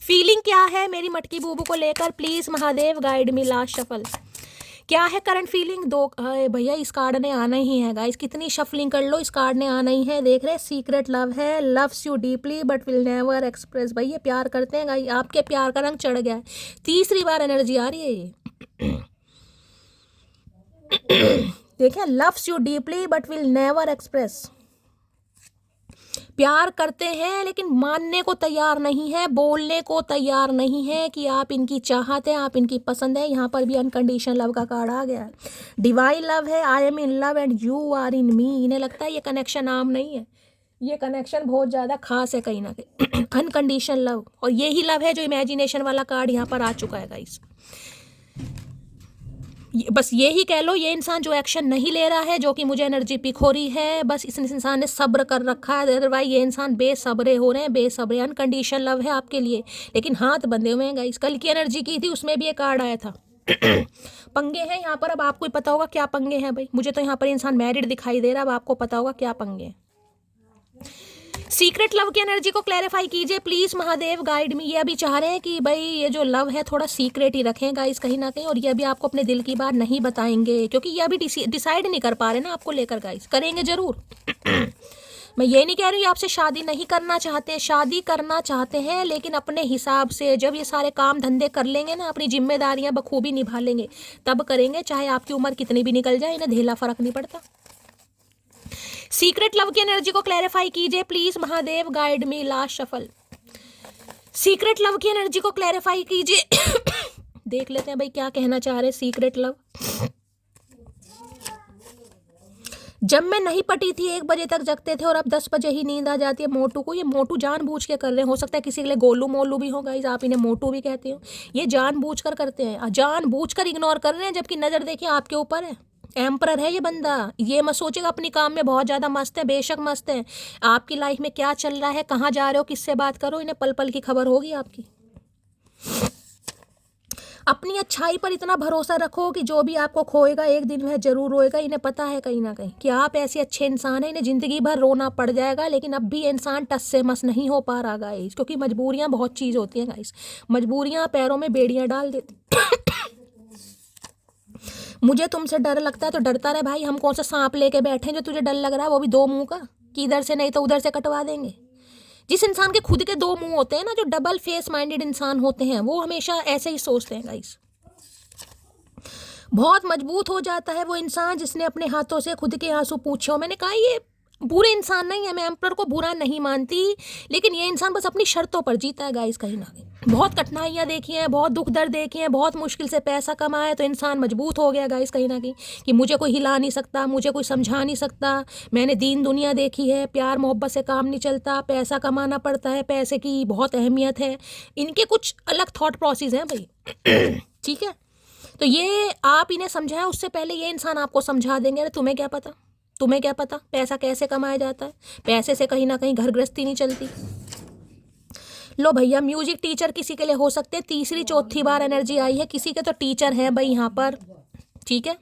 फीलिंग क्या है मेरी मटकी बूबू को लेकर। Please Mahadev guide me. Last shuffle क्या है करंट फीलिंग। दो भैया इस कार्ड ने आना ही है गाइस, कितनी शफलिंग कर लो इस कार्ड ने आना ही है। देख रहे हैं सीक्रेट लव है, loves you deeply but will never express. भाई ये प्यार करते हैं गाइस, आपके प्यार का रंग चढ़ गया है। तीसरी बार एनर्जी आ रही है ये। देखिए loves you deeply but will never express. प्यार करते हैं लेकिन मानने को तैयार नहीं है, बोलने को तैयार नहीं है कि आप इनकी चाहत है, आप इनकी पसंद है। यहाँ पर भी अनकंडीशनल लव का कार्ड आ गया है। डिवाइन लव है, I am in love and you are in me. इन्हें लगता है ये कनेक्शन आम नहीं है, ये कनेक्शन बहुत ज़्यादा खास है कहीं ना कहीं। अनकंडीशनल लव, और यही लव है जो इमेजिनेशन वाला कार्ड यहाँ पर आ चुका है गाइस। बस यही कह लो, ये इंसान जो एक्शन नहीं ले रहा है, जो कि मुझे एनर्जी पिक हो रही है, बस इस इंसान ने सब्र कर रखा है। अदरवाइज ये इंसान बेसब्रे हो रहे हैं, बेसब्रे। अनकंडीशनल लव है आपके लिए, लेकिन हाथ बंधे हुए हैं गाइस। कल की एनर्जी की थी उसमें भी ये कार्ड आया था। पंगे हैं यहाँ पर, अब आपको ही पता होगा क्या पंगे हैं भाई। मुझे तो यहाँ पर इंसान मैरिड दिखाई दे रहा है, अब आपको पता होगा क्या पंगे हैं। सीक्रेट लव की एनर्जी को क्लैरिफाई कीजिए प्लीज महादेव गाइड मी। ये अभी चाह रहे हैं कि भाई ये जो लव है थोड़ा सीक्रेट ही रखें गाइस कहीं ना कहीं, और ये अभी आपको अपने दिल की बात नहीं बताएंगे, क्योंकि ये अभी डिसाइड नहीं कर पा रहे ना आपको लेकर गाइस। करेंगे जरूर। मैं ये नहीं कह रही हूँ आपसे शादी नहीं करना चाहते, शादी करना चाहते हैं, लेकिन अपने हिसाब से। जब ये सारे काम धंधे कर लेंगे ना, अपनी जिम्मेदारियां बखूबी निभा लेंगे, तब करेंगे। चाहे आपकी उम्र कितनी भी निकल जाए, इन्हें ढेला फर्क नहीं पड़ता। सीक्रेट लव की एनर्जी को क्लैरिफाई कीजिए please Mahadev guide me. Last shuffle secret love की एनर्जी को क्लैरिफाई कीजिए। देख लेते हैं भाई क्या कहना चाह रहे सीक्रेट लव। जब मैं नहीं पटी थी 1 बजे तक जगते थे और अब 10 बजे ही नींद आ जाती है मोटू को। ये मोटू जानबूझ के कर रहे हैं, हो सकता है किसी के लिए गोलू मोलू भी हो गाइस, आप इन्हें मोटू भी कहते हो। ये जानबूझ कर करते हैं, जानबूझ कर इग्नोर कर रहे हैं, जबकि नजर देखिए आपके ऊपर है। एम्परर है ये बंदा। ये मत सोचेगा अपनी काम में बहुत ज़्यादा मस्त है, बेशक मस्त है। आपकी लाइफ में क्या चल रहा है, कहाँ जा रहे हो, किससे बात करो, इन्हें पल पल की खबर होगी आपकी। अपनी अच्छाई पर इतना भरोसा रखो कि जो भी आपको खोएगा एक दिन वह जरूर रोएगा। इन्हें पता है कहीं ना कहीं कि आप ऐसे अच्छे इंसान हैं, इन्हें ज़िंदगी भर रोना पड़ जाएगा, लेकिन अब भी इंसान टस से मस नहीं हो पा रहा गाइस, क्योंकि मजबूरियाँ बहुत चीज़ होती हैं गाइस। मजबूरियाँ पैरों में बेड़ियाँ डाल देती। मुझे तुमसे डर लगता है तो डरता रहे भाई, हम कौन सा सांप लेके बैठे हैं जो तुझे डर लग रहा है, वो भी 2 मुंह का, कि इधर से नहीं तो उधर से कटवा देंगे। जिस इंसान के खुद के 2 मुंह होते हैं ना, जो डबल फेस माइंडेड इंसान होते हैं, वो हमेशा ऐसे ही सोचते हैं गाइस। बहुत मजबूत हो जाता है वो इंसान जिसने अपने हाथों से खुद के आंसू पूछे हो। मैंने कहा ये बुरे इंसान नहीं है, मैं एम्परर को बुरा नहीं मानती, लेकिन ये इंसान बस अपनी शर्तों पर जीता है गाइस कहीं ना कहीं। बहुत कठिनाइयाँ देखी हैं, बहुत दुख दर्द देखे हैं, बहुत मुश्किल से पैसा कमाया, तो इंसान मजबूत हो गया गाइस कहीं ना कहीं, कि मुझे कोई हिला नहीं सकता, मुझे कोई समझा नहीं सकता। मैंने दीन दुनिया देखी है, प्यार मोहब्बत से काम नहीं चलता, पैसा कमाना पड़ता है, पैसे की बहुत अहमियत है। इनके कुछ अलग थॉट प्रोसेस हैं भाई। ठीक है, तो ये आप इन्हें समझाएं, उससे पहले ये इंसान आपको समझा देंगे अरे तुम्हें क्या पता, तुम्हें क्या पता पैसा कैसे कमाया जाता है, पैसे से कहीं ना कहीं घर गृहस्थी नहीं चलती। लो भैया, म्यूजिक टीचर किसी के लिए हो सकते हैं, तीसरी चौथी बार एनर्जी आई है, किसी के तो टीचर है भाई यहाँ पर, ठीक है।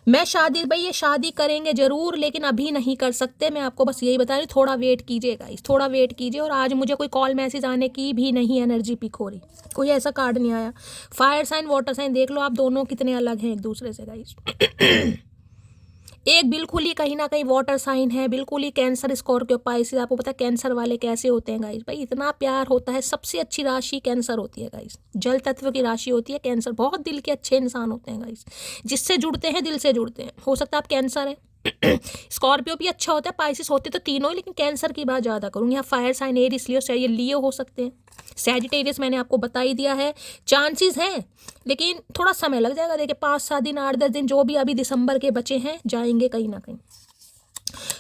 मैं शादी, भाई ये शादी करेंगे जरूर लेकिन अभी नहीं कर सकते, मैं आपको बस यही बता रही, थोड़ा वेट कीजिएगा, थोड़ा वेट कीजिए। और आज मुझे कोई कॉल मैसेज आने की भी नहीं एनर्जी पिक हो रही, कोई ऐसा कार्ड नहीं आया। फायर साइन वाटर साइन देख लो आप दोनों कितने अलग हैं एक दूसरे से गाइस। एक बिल्कुल ही कहीं ना कहीं वाटर साइन है, बिल्कुल ही कैंसर स्कॉर्पियो पाइसेस। आपको पता है कैंसर वाले कैसे होते हैं गाइस, भाई इतना प्यार होता है, सबसे अच्छी राशि कैंसर होती है गाइस, जल तत्व की राशि होती है कैंसर। बहुत दिल के अच्छे इंसान होते हैं गाइस, जिससे जुड़ते हैं दिल से जुड़ते हैं। हो सकता है आप कैंसर है, स्कॉर्पियो भी अच्छा होता है, पाइसेस होते तो तीनों ही, लेकिन कैंसर की बात ज़्यादा करूँगी। यहाँ फायर साइन एरिस लियो, ये लियो हो सकते हैं, सैजिटेरियस मैंने आपको बता ही दिया है। चांसेस हैं लेकिन थोड़ा समय लग जाएगा, देखिए 5-7 दिन 8-10 दिन जो भी अभी दिसंबर के बचे हैं जाएंगे कहीं ना कहीं।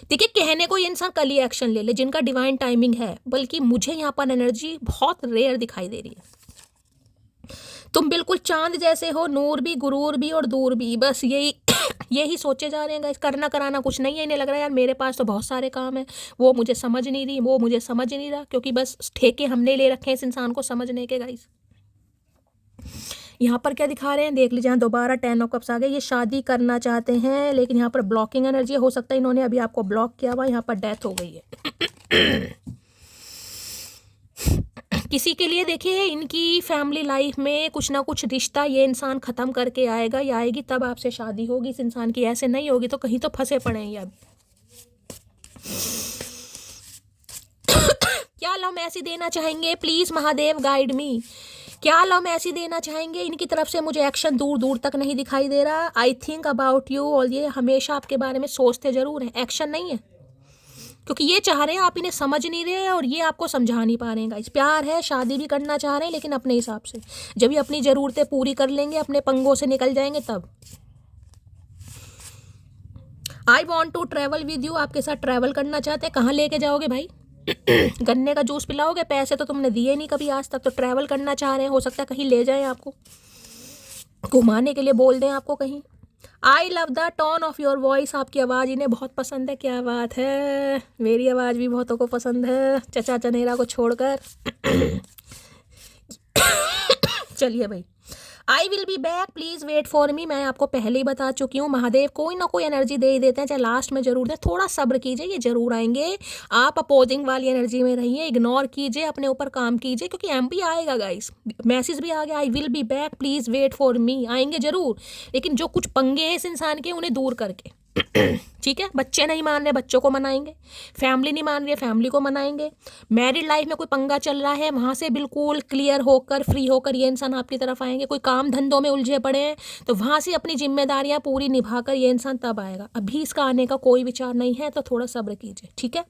देखिए कहने को ये इंसान कल ही एक्शन ले ले जिनका डिवाइन टाइमिंग है, बल्कि मुझे यहाँ पर एनर्जी बहुत रेयर दिखाई दे रही है। तुम बिल्कुल चांद जैसे हो, नूर भी गुरूर भी और दूर भी, बस यही सोचे जा रहे हैं गाइस। करना कराना कुछ नहीं है, इन्हें लग रहा है यार मेरे पास तो बहुत सारे काम है, वो मुझे समझ नहीं रही, वो मुझे समझ नहीं रहा, क्योंकि बस ठेके हमने ले रखे हैं इस इंसान को समझने के गाइस। यहाँ पर क्या दिखा रहे हैं देख लीजिए, यहाँ दोबारा 10 ऑफ कप्स आ गए। ये शादी करना चाहते हैं लेकिन यहाँ पर ब्लॉकिंग एनर्जी हो सकता है इन्होंने अभी आपको ब्लॉक किया हुआ, यहाँ पर डेथ हो गई है। किसी के लिए देखिए इनकी फैमिली लाइफ में कुछ ना कुछ रिश्ता ये इंसान ख़त्म करके आएगा या आएगी, तब आपसे शादी होगी इस इंसान की। ऐसे नहीं होगी तो कहीं तो फंसे पड़े हैं ये अब। क्या लव मैसेज देना चाहेंगे प्लीज़ महादेव गाइड मी, क्या लव मैसेज देना चाहेंगे इनकी तरफ से। मुझे एक्शन दूर दूर तक नहीं दिखाई दे रहा। आई थिंक अबाउट यू, और ये हमेशा आपके बारे में सोचते ज़रूर हैं, एक्शन नहीं है, क्योंकि ये चाह रहे हैं आप इन्हें समझ नहीं रहे और ये आपको समझा नहीं पा रहे हैं गाइस। प्यार है, शादी भी करना चाह रहे हैं लेकिन अपने हिसाब से, जब ये अपनी ज़रूरतें पूरी कर लेंगे, अपने पंगों से निकल जाएंगे तब। I want to travel with you, आपके साथ ट्रैवल करना चाहते हैं। कहाँ लेके जाओगे भाई? गन्ने का जूस पिलाओगे? पैसे तो तुमने दिए नहीं कभी आज तक, तो ट्रैवल करना चाह रहे हैं, हो सकता है कहीं ले जाएं आपको, घुमाने के लिए बोल दें आपको कहीं। I love the tone of your voice, आपकी आवाज़ इन्हें बहुत पसंद है। क्या बात है, मेरी आवाज़ भी बहुतों को पसंद है, चचा चनेरा को छोड़कर। चलिए भाई, I will be back, please wait for me. मैं आपको पहले ही बता चुकी हूँ, महादेव कोई ना कोई एनर्जी दे ही देते हैं, चाहे लास्ट में जरूर दें। थोड़ा सब्र कीजिए, ये जरूर आएंगे। आप अपोजिंग वाली एनर्जी में रहिए, इग्नोर कीजिए, अपने ऊपर काम कीजिए, क्योंकि एमपी आएगा गाइस, मैसेज भी आ गया, I will be back please wait for me. आएंगे जरूर, लेकिन जो कुछ पंगे हैं इस इंसान के उन्हें दूर करके। ठीक है, बच्चे नहीं मान रहे, बच्चों को मनाएंगे। फैमिली नहीं मान रही है, फैमिली को मनाएंगे। मैरिड लाइफ में कोई पंगा चल रहा है, वहाँ से बिल्कुल क्लियर होकर, फ्री होकर ये इंसान आपकी तरफ आएंगे। कोई काम धंधों में उलझे पड़े हैं तो वहाँ से अपनी जिम्मेदारियाँ पूरी निभाकर ये इंसान तब आएगा। अभी इसका आने का कोई विचार नहीं है, तो थोड़ा सब्र कीजिए, ठीक है।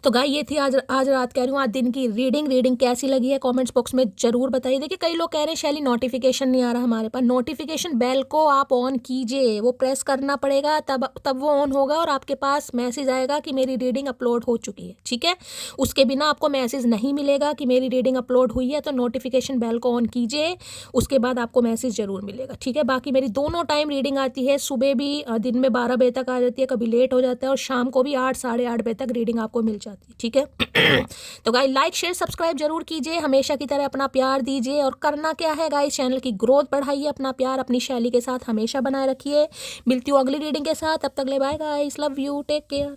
तो गाय ये थी आज रात कह रही हूँ, आज दिन की रीडिंग कैसी लगी है कमेंट्स बॉक्स में जरूर बताइए। देखिए कई लोग कह रहे हैं शैली नोटिफिकेशन नहीं आ रहा हमारे पास। नोटिफिकेशन बेल को आप ऑन कीजिए, वो प्रेस करना पड़ेगा, तब वो ऑन होगा और आपके पास मैसेज आएगा कि मेरी रीडिंग अपलोड हो चुकी है, ठीक है। उसके बिना आपको मैसेज नहीं मिलेगा कि मेरी रीडिंग अपलोड हुई है, तो नोटिफिकेशन बेल को ऑन कीजिए, उसके बाद आपको मैसेज जरूर मिलेगा, ठीक है। बाकी मेरी दोनों टाइम रीडिंग आती है, सुबह भी दिन में 12 बजे तक आ जाती है, कभी लेट हो जाता है, और शाम को भी 8 साढ़े 8 बजे तक रीडिंग आपको मिल जाती है, ठीक है। तो गाइस लाइक शेयर सब्सक्राइब जरूर कीजिए, हमेशा की तरह अपना प्यार दीजिए। और करना क्या है गाइस, चैनल की ग्रोथ बढ़ाइए, अपना प्यार अपनी शैली के साथ हमेशा बनाए रखिए। मिलती हूँ अगली रीडिंग के साथ, तब तक ले bye guys, love you, take care.